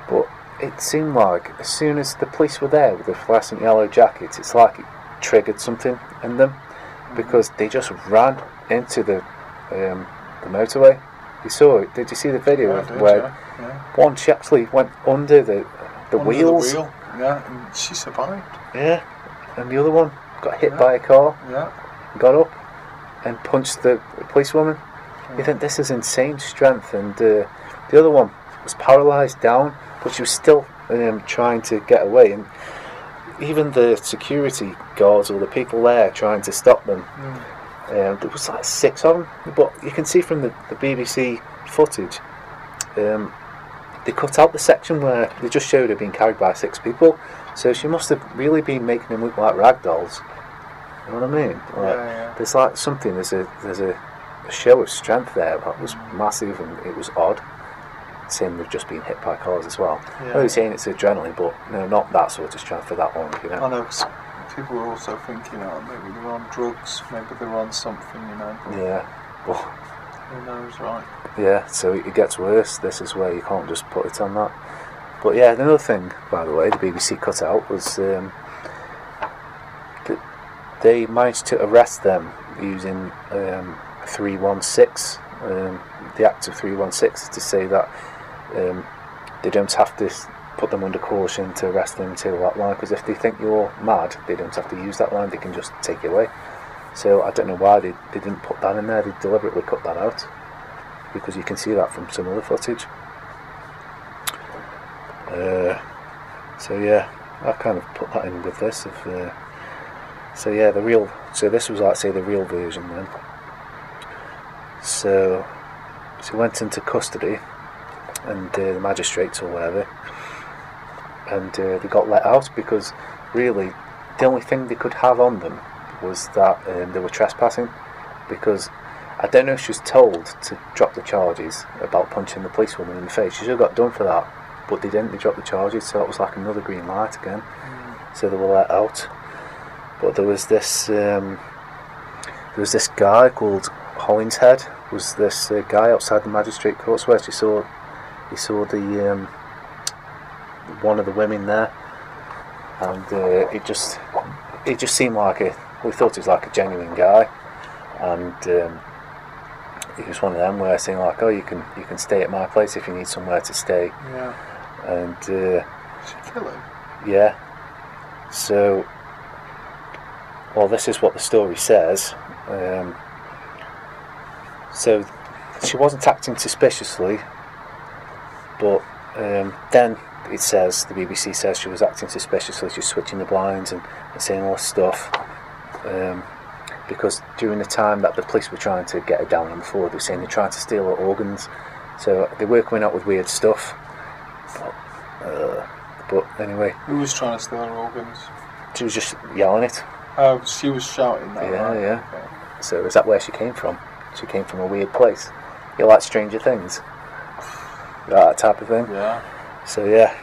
But it seemed like as soon as the police were there with the fluorescent yellow jackets, it's like it triggered something in them, because they just ran into the motorway. You saw it? Did you see the video where one she actually went under the wheels? The wheel. Yeah, and she survived. Yeah, and the other one got hit by a car. Yeah. Got up and punched the policewoman. You think this is insane strength, and the other one was paralysed down, but she was still trying to get away, and even the security guards or the people there trying to stop them. There was like 6 of them, but you can see from the BBC footage, they cut out the section where they just showed her being carried by 6 people, so she must have really been making them look like rag dolls. You know what I mean? Like, there's like something, there's a show of strength there that was massive, and it was odd. Same with just being hit by cars as well. I'm only saying it's adrenaline, but no, not that sort of strength for that long, you know. I know, people are also thinking, maybe they're on drugs, maybe they're on something, you know. Yeah. Well, who knows, right? Yeah, so it gets worse. This is where you can't just put it on that. But yeah, another thing, by the way, the BBC cut out was they managed to arrest them using 316. The Act of 316 to say that they don't have to put them under caution to arrest them until that line, because if they think you're mad, they don't have to use that line, they can just take you away. So I don't know why they didn't put that in there. They deliberately cut that out, because you can see that from some other footage. So yeah, I kind of put that in with this. So yeah, so this was like, say, the real version then. So he went into custody, and the magistrates or whatever, and they got let out because really the only thing they could have on them was that they were trespassing, because I don't know if she was told to drop the charges about punching the policewoman in the face. She should have got done for that, but they didn't. They dropped the charges, so that was like another green light again. So they were let out. But there was this guy called Hollingshead. Was this guy outside the magistrate courts where he saw the one of the women there, and it just seemed like we thought he was like a genuine guy, and he was one of them where saying like, oh, you can stay at my place if you need somewhere to stay. Yeah. And She kill him. yeah. So, well, this is what the story says. So she wasn't acting suspiciously, but then it says, the BBC says she was acting suspiciously, she's switching the blinds and saying all this stuff. Because during the time that the police were trying to get her down on the floor, they were saying they're trying to steal her organs. So they were coming out with weird stuff. But anyway. Who was trying to steal her organs? She was just yelling it. Oh, she was shouting that, Yeah, right? yeah. Okay. So is that where she came from? She came from a weird place. You like Stranger Things? That type of thing? Yeah. So yeah.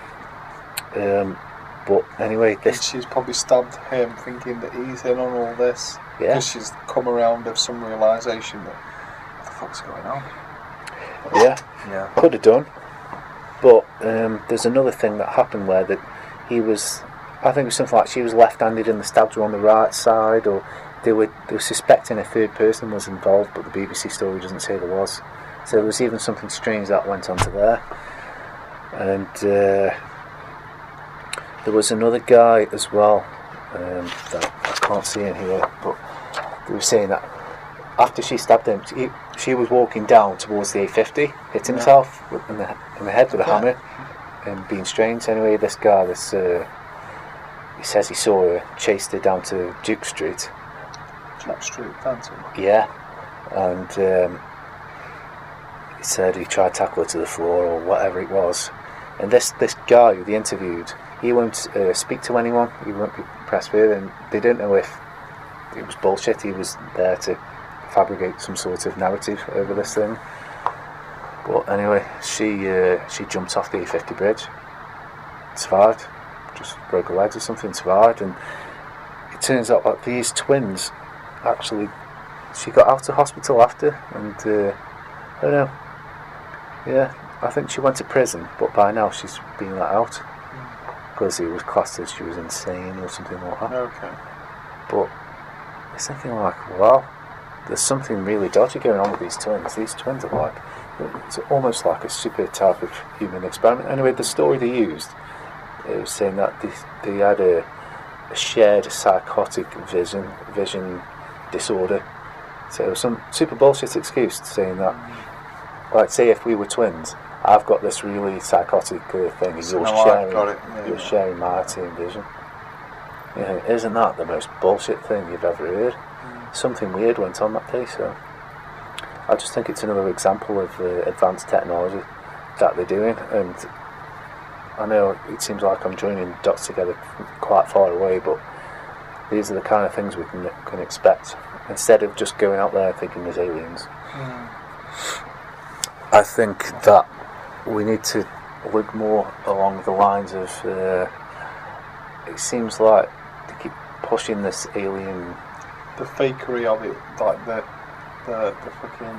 But anyway, And this... she's probably stabbed him thinking that he's in on all this. Yeah. Because she's come around with some realisation that, what the fuck's going on? Yeah. Yeah. Could have done. But there's another thing that happened where that he was... I think it was something like she was left-handed and the stabs were on the right side, or they were suspecting a third person was involved, but the BBC story doesn't say there was. So there was even something strange that went onto there. And there was another guy as well that I can't see in here, but they were saying that after she stabbed him, she was walking down towards the A50, hitting himself in the head with a hammer and being strange. Anyway, this guy, he says he saw her, chased her down to Duke Street. Duke Street, dancing. Yeah, and he said he tried to tackle her to the floor or whatever it was. And this guy who they interviewed, he won't speak to anyone, he won't be pressed further, and they don't know if it was bullshit. He was there to fabricate some sort of narrative over this thing. But anyway, she jumped off the A50 bridge, survived, just broke her legs or something, survived. And it turns out that these twins, actually, she got out of hospital after, and I don't know, yeah, I think she went to prison, but by now she's been let out because it was classed as she was insane or something like that. Okay. But it's thinking like, wow, there's something really dodgy going on with these twins. These twins are like, it's almost like a super type of human experiment. Anyway, the story they used, it was saying that they had a shared psychotic vision disorder. So it was some super bullshit excuse saying that, like, say if we were twins, I've got this really psychotic thing, and So you're now I've got it. you're sharing my same vision. You know, isn't that the most bullshit thing you've ever heard? Something weird went on that day, so I just think it's another example of advanced technology that they're doing. And I know it seems like I'm joining dots together quite far away, but these are the kind of things we can expect instead of just going out there thinking there's aliens. I think that we need to look more along the lines of it seems like they keep pushing this alien, The fakery of it, like the fucking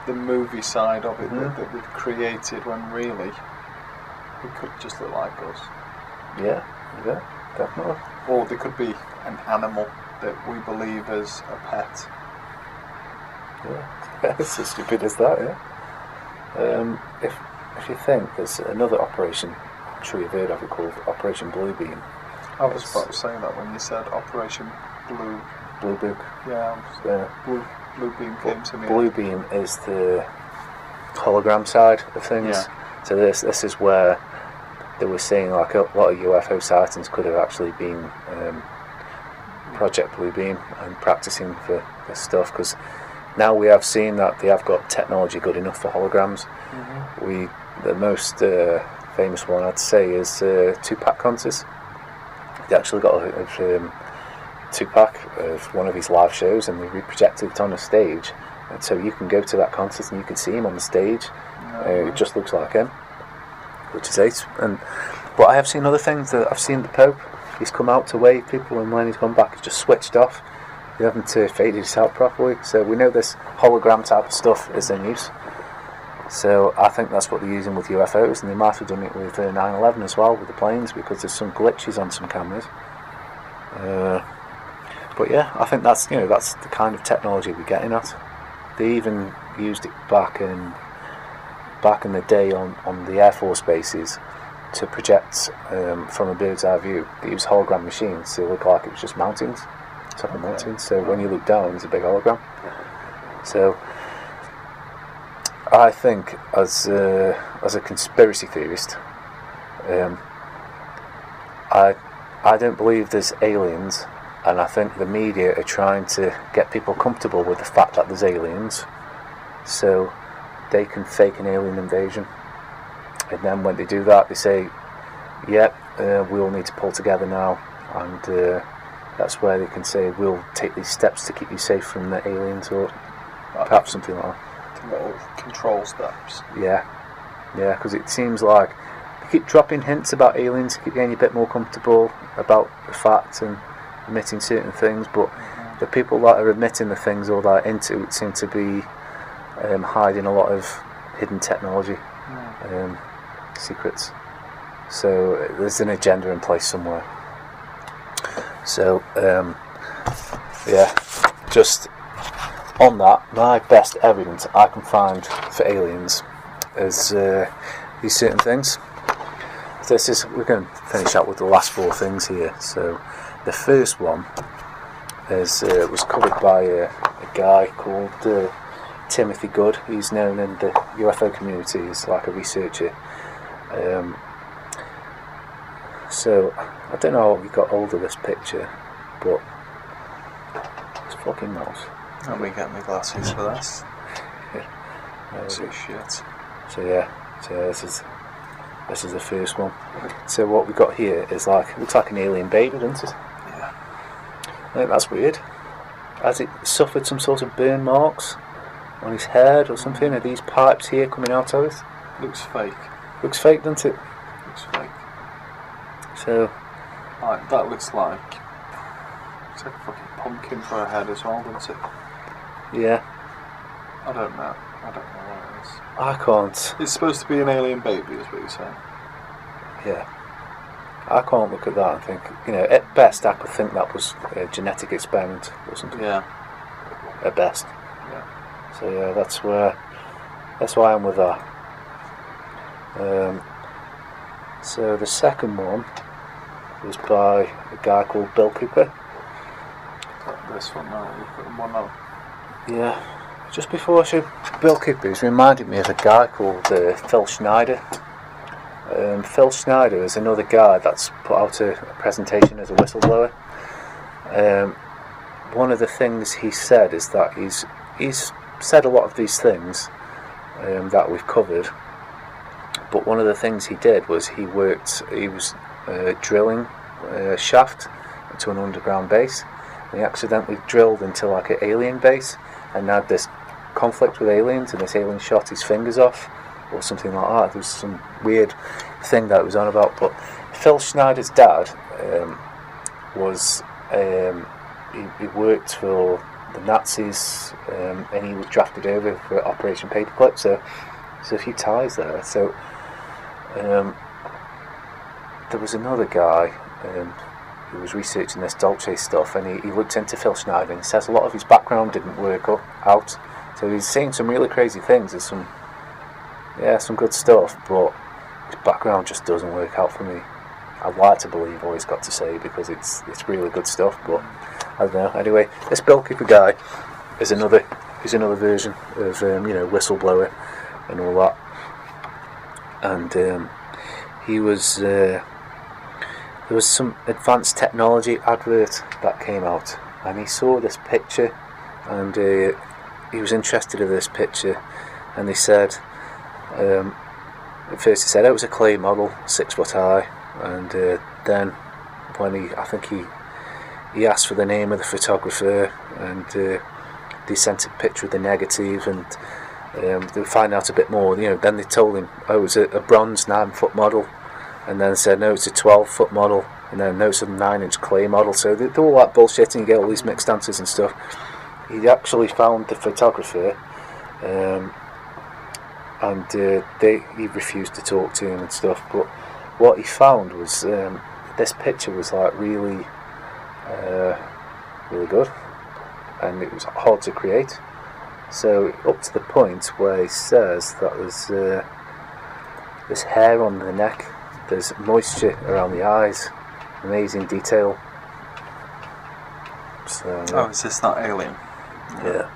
the movie side of it that we've created, when really it could just look like us. yeah, definitely. Or there could be an animal that we believe is a pet. Yeah, it's as stupid as that, yeah. If you think there's another operation, I'm sure you've heard of it, called Operation Bluebeam. I was about to say that when you said Operation Blue. Blue Book. Yeah, Blue Beam came to me. Bluebeam is the hologram side of things. Yeah. So this is where they were saying like a lot of UFO sightings could have actually been Project Bluebeam and practicing for this stuff, because now we have seen that they have got technology good enough for holograms. The most famous one I'd say is Tupac concerts. They actually got a Tupac of one of his live shows, and they reprojected it on a stage, and so you can go to that concert and you can see him on the stage. It just looks like him, which is ace. But I have seen other things. I've seen the Pope. He's come out to wave people, and when he's come back, he's just switched off. They haven't faded it out properly. So we know this hologram type of stuff is in use. So I think that's what they're using with UFOs, and they might have done it with 9/11 as well, with the planes, because there's some glitches on some cameras. But yeah, I think that's the kind of technology we're getting at. They even used it back in the day on the Air Force bases to project from a bird's eye view. They use hologram machines to look like it was just mountains, top of mountains. So when you look down, there's a big hologram. So I think as a conspiracy theorist, I don't believe there's aliens, and I think the media are trying to get people comfortable with the fact that there's aliens, so they can fake an alien invasion. And then when they do that, they say, "Yep, we all need to pull together now," and that's where they can say, "We'll take these steps to keep you safe from the aliens," or perhaps something like that. Little control steps. Yeah, because it seems like they keep dropping hints about aliens, keep getting you a bit more comfortable about the facts and admitting certain things, but the people that are admitting the things or that are into it seem to be hiding a lot of hidden technology, secrets. So there's an agenda in place somewhere. So just on that, my best evidence I can find for aliens is these certain things. We're going to finish out with the last 4 things here. So the first one is was covered by a guy called Timothy Good. He's known in the UFO community as like a researcher. So I don't know how we got hold of this picture, but it's fucking nice. Let me get my glasses for this. Shit. So this is the first one. So what we got here is looks like an alien baby, doesn't it? Yeah. I think that's weird. Has it suffered some sort of burn marks on his head or something? Are these pipes here coming out of it? Looks fake. Looks fake, doesn't it? Looks fake. So that looks like it's like a fucking pumpkin for a head as well, doesn't it? yeah, I don't know what it is. I can't. It's supposed to be an alien baby, is what you're saying. Yeah, I can't look at that and think. At best, I could think that was a genetic experiment or something. Yeah. At best. Yeah. So yeah, that's why I'm with that. So the second one was by a guy called Bill Cooper. This one now, you put one out. Yeah. Just before I show Bill Cooper, he's reminded me of a guy called Phil Schneider. Phil Schneider is another guy that's put out a presentation as a whistleblower. One of the things he said is that he's said a lot of these things that we've covered, but one of the things he did was he was drilling a shaft to an underground base, and he accidentally drilled into like an alien base and had this conflict with aliens, and this alien shot his fingers off or something like that. There was some weird thing that it was on about, but Phil Schneider's dad was he worked for the Nazis, and he was drafted over for Operation Paperclip, so there's a few ties there. So there was another guy who was researching this Dolce stuff, and he looked into Phil Schneider, and he says a lot of his background didn't work out, so he's saying some really crazy things. There's some good stuff, but his background just doesn't work out for me. I'd like to believe all he's got to say, because it's really good stuff, but I don't know. Anyway, this Bill Cooper guy is another version of whistleblower and all that, and he was there was some advanced technology advert that came out, and he saw this picture, and he was interested in this picture, and they said at first he said it was a clay model, 6 foot high, and then when he asked for the name of the photographer, and they sent a picture of the negative, and they would find out a bit more. Then they told him, oh, it was a bronze 9 foot model, and then said no, it's a 12 foot model, and then no, it's a 9-inch clay model. So they do all that bullshit, and you get all these mixed answers and stuff. He actually found the photographer, and he refused to talk to him and stuff. But what he found was this picture was like really good, and it was hard to create. So up to the point where he says that there's hair on the neck, there's moisture around the eyes, amazing detail. So is this not Alien? Yeah.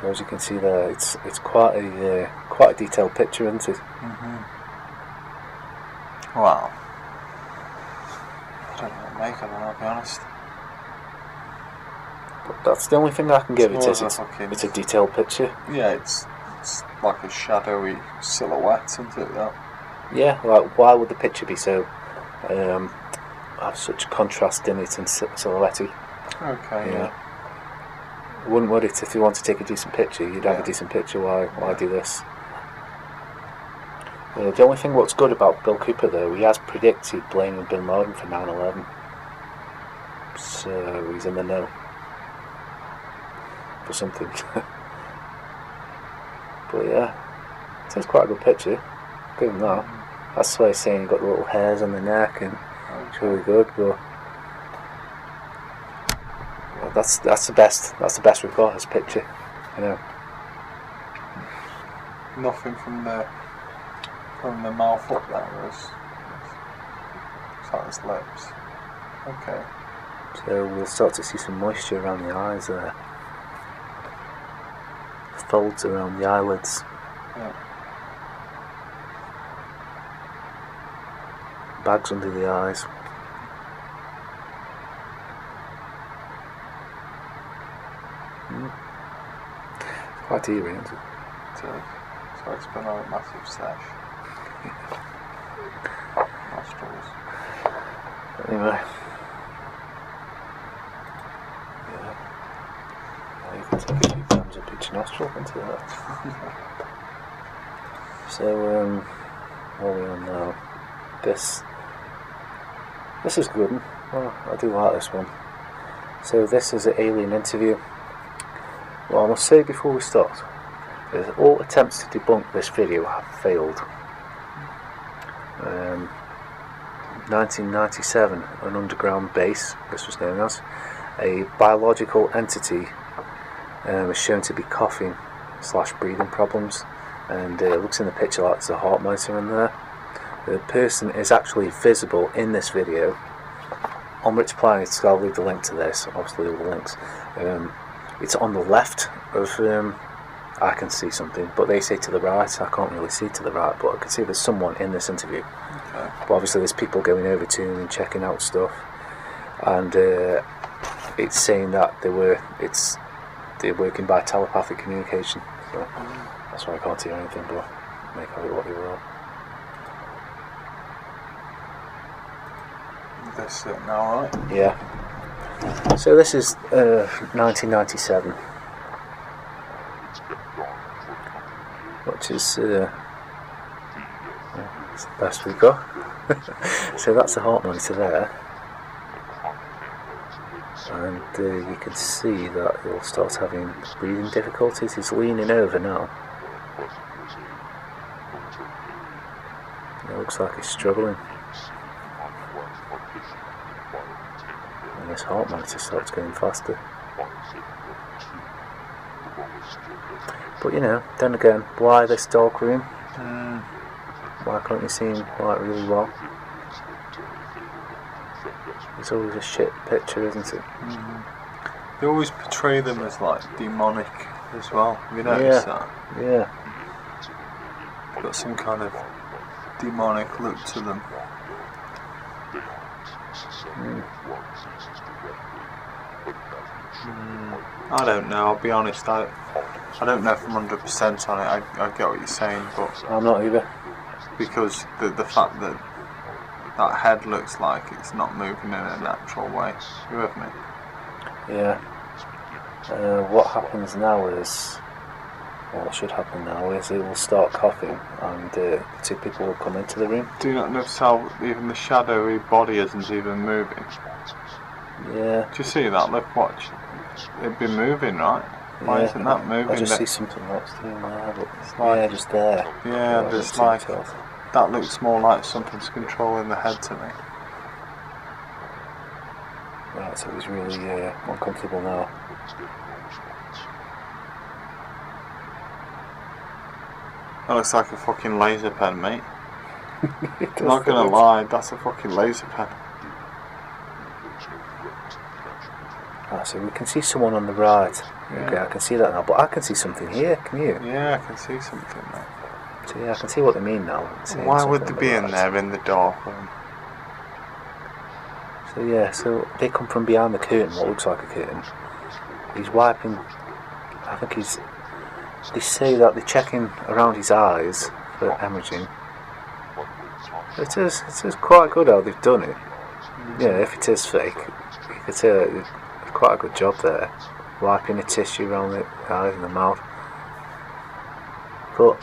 So as you can see there, it's quite a detailed picture, isn't it? Wow. I don't know what to make of that, I'll be honest. But that's the only thing I can give it. It's Is more of a fucking- it's a detailed picture. Yeah, it's like a shadowy silhouette, isn't it, though? Yeah, like why would the picture be so have such contrast in it and silhouette? Okay, yeah. Wouldn't would it if you want to take a decent picture? You'd have Yeah. a decent picture. Why do this? The only thing what's good about Bill Cooper though, he has predicted blaming Bin Laden for 9/11, so he's in the know for something. But yeah, it's quite a good picture. Give him that. That's why he's saying he got the little hairs on the neck and it's really good. But well, that's the best. That's the best we've got as picture. You know. Nothing from the mouth up there was. It's like his lips. Okay. So we'll start to see some moisture around the eyes there. Folds around the eyelids. Yeah. Bags under the eyes. It's quite eerie, isn't it? So it's been a massive sesh. Nostrils. Anyway. Yeah. Now you can take a few grams up each nostril into that. So, what are we on now? This is good one. Oh, I do like this one. So this is an alien interview. Well, I must say before we start, is all attempts to debunk this video have failed. 1997, an underground base, this was known as, a biological entity was shown to be coughing / breathing problems, and it looks in the picture like there's a heart monitor in there. The person is actually visible in this video on Rich Planet, so I'll leave the link to this, obviously all the links. It's on the left of, I can see something, but they say to the right. I can't really see to the right, but I can see there's someone in this interview. Okay. But obviously there's people going over to him and checking out stuff, and it's saying that they're working by telepathic communication, so that's why I can't hear anything, but make of it what you will. This it now, right? Yeah. So this is 1997, which is it's the best we've got. So that's the heart monitor there, and you can see that he'll start having breathing difficulties. He's leaning over now. It looks like he's struggling. And this heart monitor starts going faster. But you know, then again, why this dark room? Why can't you see him like really well? It's always a shit picture, isn't it? They always portray them as like demonic as well. Have you noticed that? Yeah. They've got some kind of demonic look to them. I don't know, I'll be honest, I don't know if I'm 100% on it. I get what you're saying, but I'm not either. because the fact that that head looks like it's not moving in a natural way. You with me? Yeah. What happens now is, what should happen now is it will start coughing, and the two people will come into the room. Do you not notice how even the shadowy body isn't even moving? Yeah. Do you see that? Look, watch. It'd be moving, right? Why Yeah, isn't that moving? I just That- see something next to him there, but It's like- yeah, just there. Yeah, I there's don't like see it. that looks more like something's controlling the head to me. Right, so he's really uncomfortable now. That looks like a fucking laser pen, mate. It does Not gonna look- lie, that's a fucking laser pen. Ah, so we can see someone on the right. Yeah. Okay, I can see that now, but I can see something here. Can you? Yeah, I can see something now. So yeah, I can see what they mean now. Why would they be in there in the dark room? So yeah, so they come from behind the curtain, what looks like a curtain. He's wiping. I think he's. They say that they're checking around his eyes for hemorrhaging. It is quite good how they've done it. Yeah, if it is fake, you could say that it's quite a good job there, wiping a tissue around the eyes and the mouth. But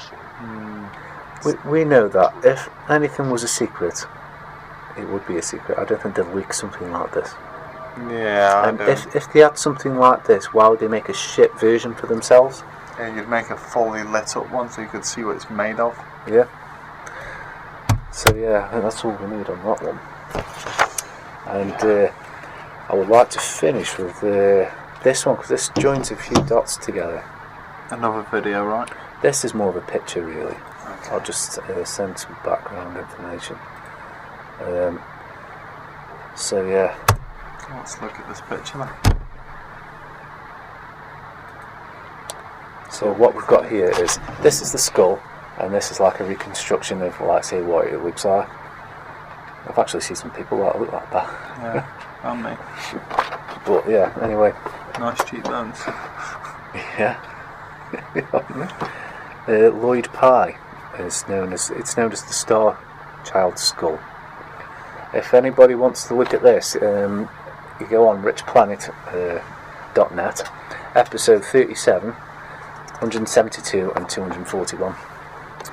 we know that if anything was a secret, it would be a secret. I don't think they'd leak something like this. Yeah, And if they had something like this, why would they make a shit version for themselves? Yeah, you'd make a fully lit up one so you could see what it's made of. Yeah. So yeah, I think that's all we need on that one. And I would like to finish with this one, because this joins a few dots together. Another video, right? This is more of a picture, really. I'll just send some background information. So yeah. Let's look at this picture then. So what we've got here is, this is the skull, and this is like a reconstruction of, like, say, what it looks like. I've actually seen some people that look like that. Yeah, and me. But yeah, anyway. Nice cheekbones. Yeah. Lloyd Pye is known as the Star Child skull. If anybody wants to look at this, you go on richplanet.net, episode 37, 172 and 241,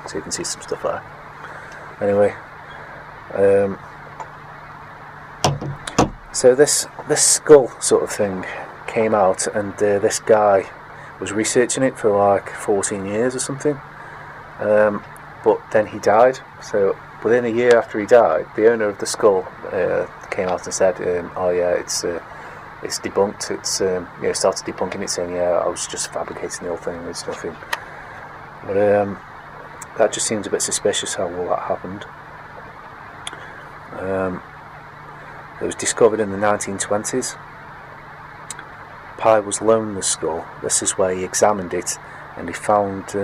so you can see some stuff there. Anyway, so this skull sort of thing came out, and this guy was researching it for like 14 years or something, but then he died. So within a year after he died, the owner of the skull came out and said, oh yeah, it's debunked. It's started debunking it, saying, yeah, I was just fabricating the whole thing, it's nothing. But that just seems a bit suspicious how all that happened. It was discovered in the 1920s. Pye was loaned the skull. This is where he examined it, and he found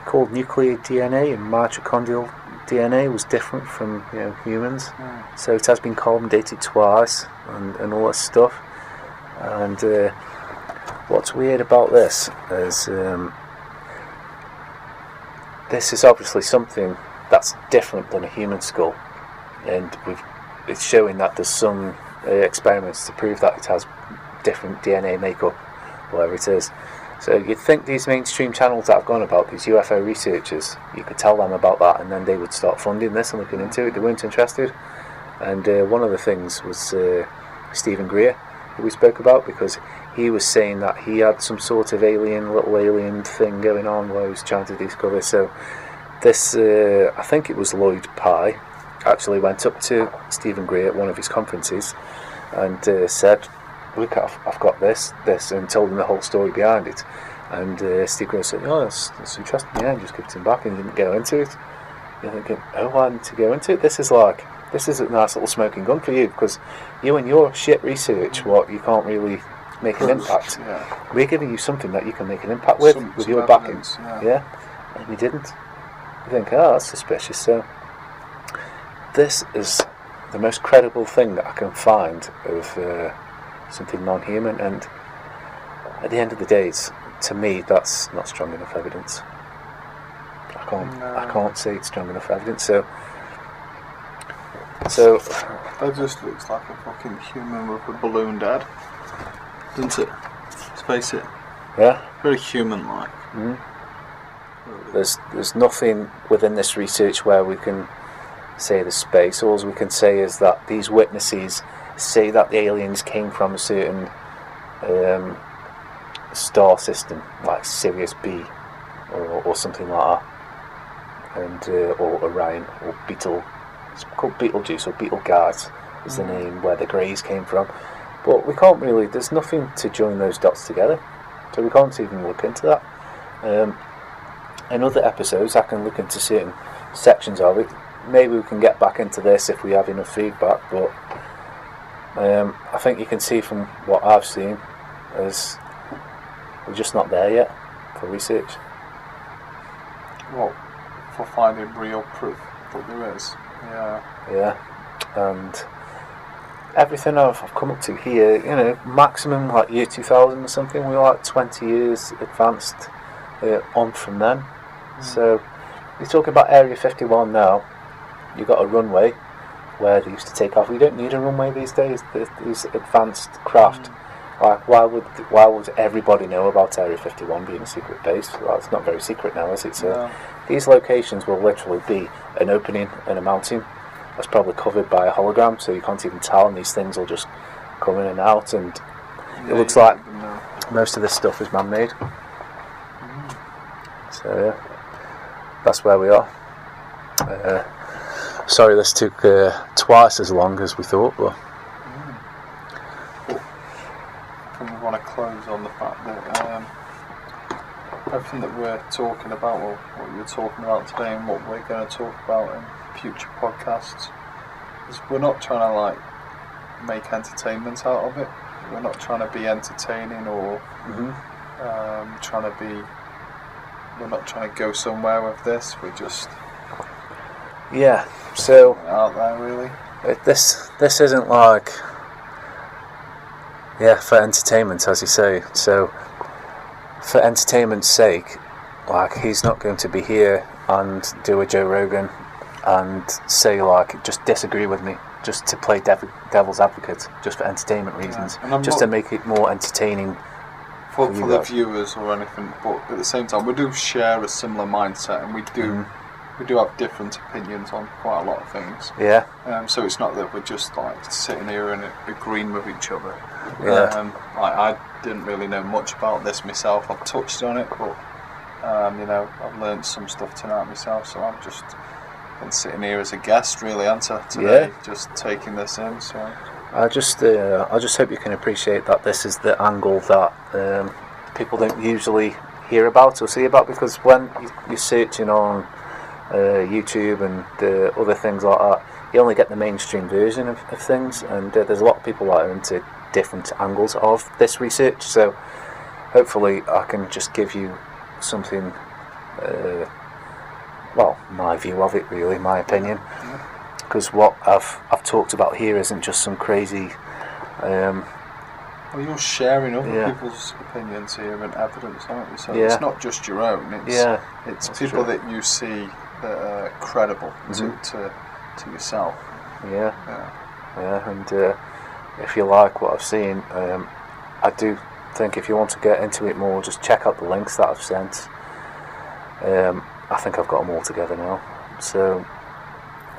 called nuclear DNA, and mitochondrial DNA was different from humans. So it has been carbon dated twice, and all that stuff. And what's weird about this is this is obviously something that's different than a human skull, and it's showing that there's some experiments to prove that it has different DNA makeup, whatever it is. So you'd think these mainstream channels that have gone about, these UFO researchers, you could tell them about that, and then they would start funding this and looking into it. They weren't interested. And one of the things was Stephen Greer, who we spoke about, because he was saying that he had some sort of little alien thing going on where he was trying to discover. So this, I think it was Lloyd Pye, actually went up to Stephen Greer at one of his conferences and said, look, I've got this, and told him the whole story behind it. And Steve Greer said, oh, that's interesting, yeah, and just kept him back and didn't go into it. You're thinking, oh, why didn't you go into it? This is a nice little smoking gun for you, because you and your shit research, you can't really make an impact. Yeah. We're giving you something that you can make an impact with your backing. Yeah, and you didn't. You think, oh, that's suspicious. So this is the most credible thing that I can find of something non-human, and at the end of the day, to me, that's not strong enough evidence. I can't say it's strong enough evidence. So that just looks like a fucking human with a balloon head, doesn't it? Let's face it. Yeah. Very human-like. Mm. There's nothing within this research where we can say the space. All we can say is that these witnesses say that the aliens came from a certain star system, like Sirius B or something like that, and or Orion or Beetle. It's called Betelgeuse or Betelgeuse is the name where the Greys came from. But we can't really. There's nothing to join those dots together, so we can't even look into that. In other episodes, I can look into certain sections of it. Maybe we can get back into this if we have enough feedback, but I think you can see from what I've seen is we're just not there yet for research. Well, for finding real proof that there is. Yeah. Yeah, and everything I've come up to here, you know, maximum like year 2000 or something, we're like 20 years advanced on from then. So you're talking about Area 51 now. You've got a runway where they used to take off. We don't need a runway these days. These advanced craft. Like, why would everybody know about Area 51 being a secret base? Well, it's not very secret now, is it? So these locations will literally be an opening in a mountain that's probably covered by a hologram, so you can't even tell, and these things will just come in and out, and it looks like most of this stuff is man-made. So yeah, that's where we are. Sorry this took twice as long as we thought, but We want to close on the fact that everything that we're talking about, or what you're talking about today, and what we're going to talk about in future podcasts, is we're not trying to like make entertainment out of it. We're not trying to be entertaining or we're not trying to go somewhere with this. We're just yeah. So out there really. this isn't like for entertainment, as you say. So for entertainment's sake, like, he's not going to be here and do a Joe Rogan and say like, just disagree with me, just to play devil's advocate, just for entertainment reasons, just to make it more entertaining for the viewers or anything. But at the same time, we do share a similar mindset, and we do have different opinions on quite a lot of things. Yeah. So it's not that we're just like sitting here and agreeing with each other. Yeah. I didn't really know much about this myself. I've touched on it, but you know, I've learned some stuff tonight myself. So I'm just been sitting here as a guest, really, today, just taking this in. So I just hope you can appreciate that this is the angle that people don't usually hear about or see about, because when you're searching on YouTube and other things like that, you only get the mainstream version of things, and there's a lot of people that are into different angles of this research. So hopefully I can just give you something, well, my view of it, really, my opinion, because what I've talked about here isn't just some crazy well, you're sharing other people's opinions here and evidence, aren't you? So it's not just your own. It's people that you see that are credible to yourself. And if you like what I've seen, I do think if you want to get into it more, just check out the links that I've sent. I think I've got them all together now. So,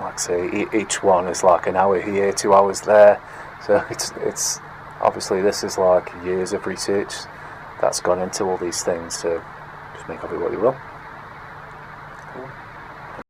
like I say, each one is like an hour here, 2 hours there. So it's obviously, this is like years of research that's gone into all these things. So just make of it what you will.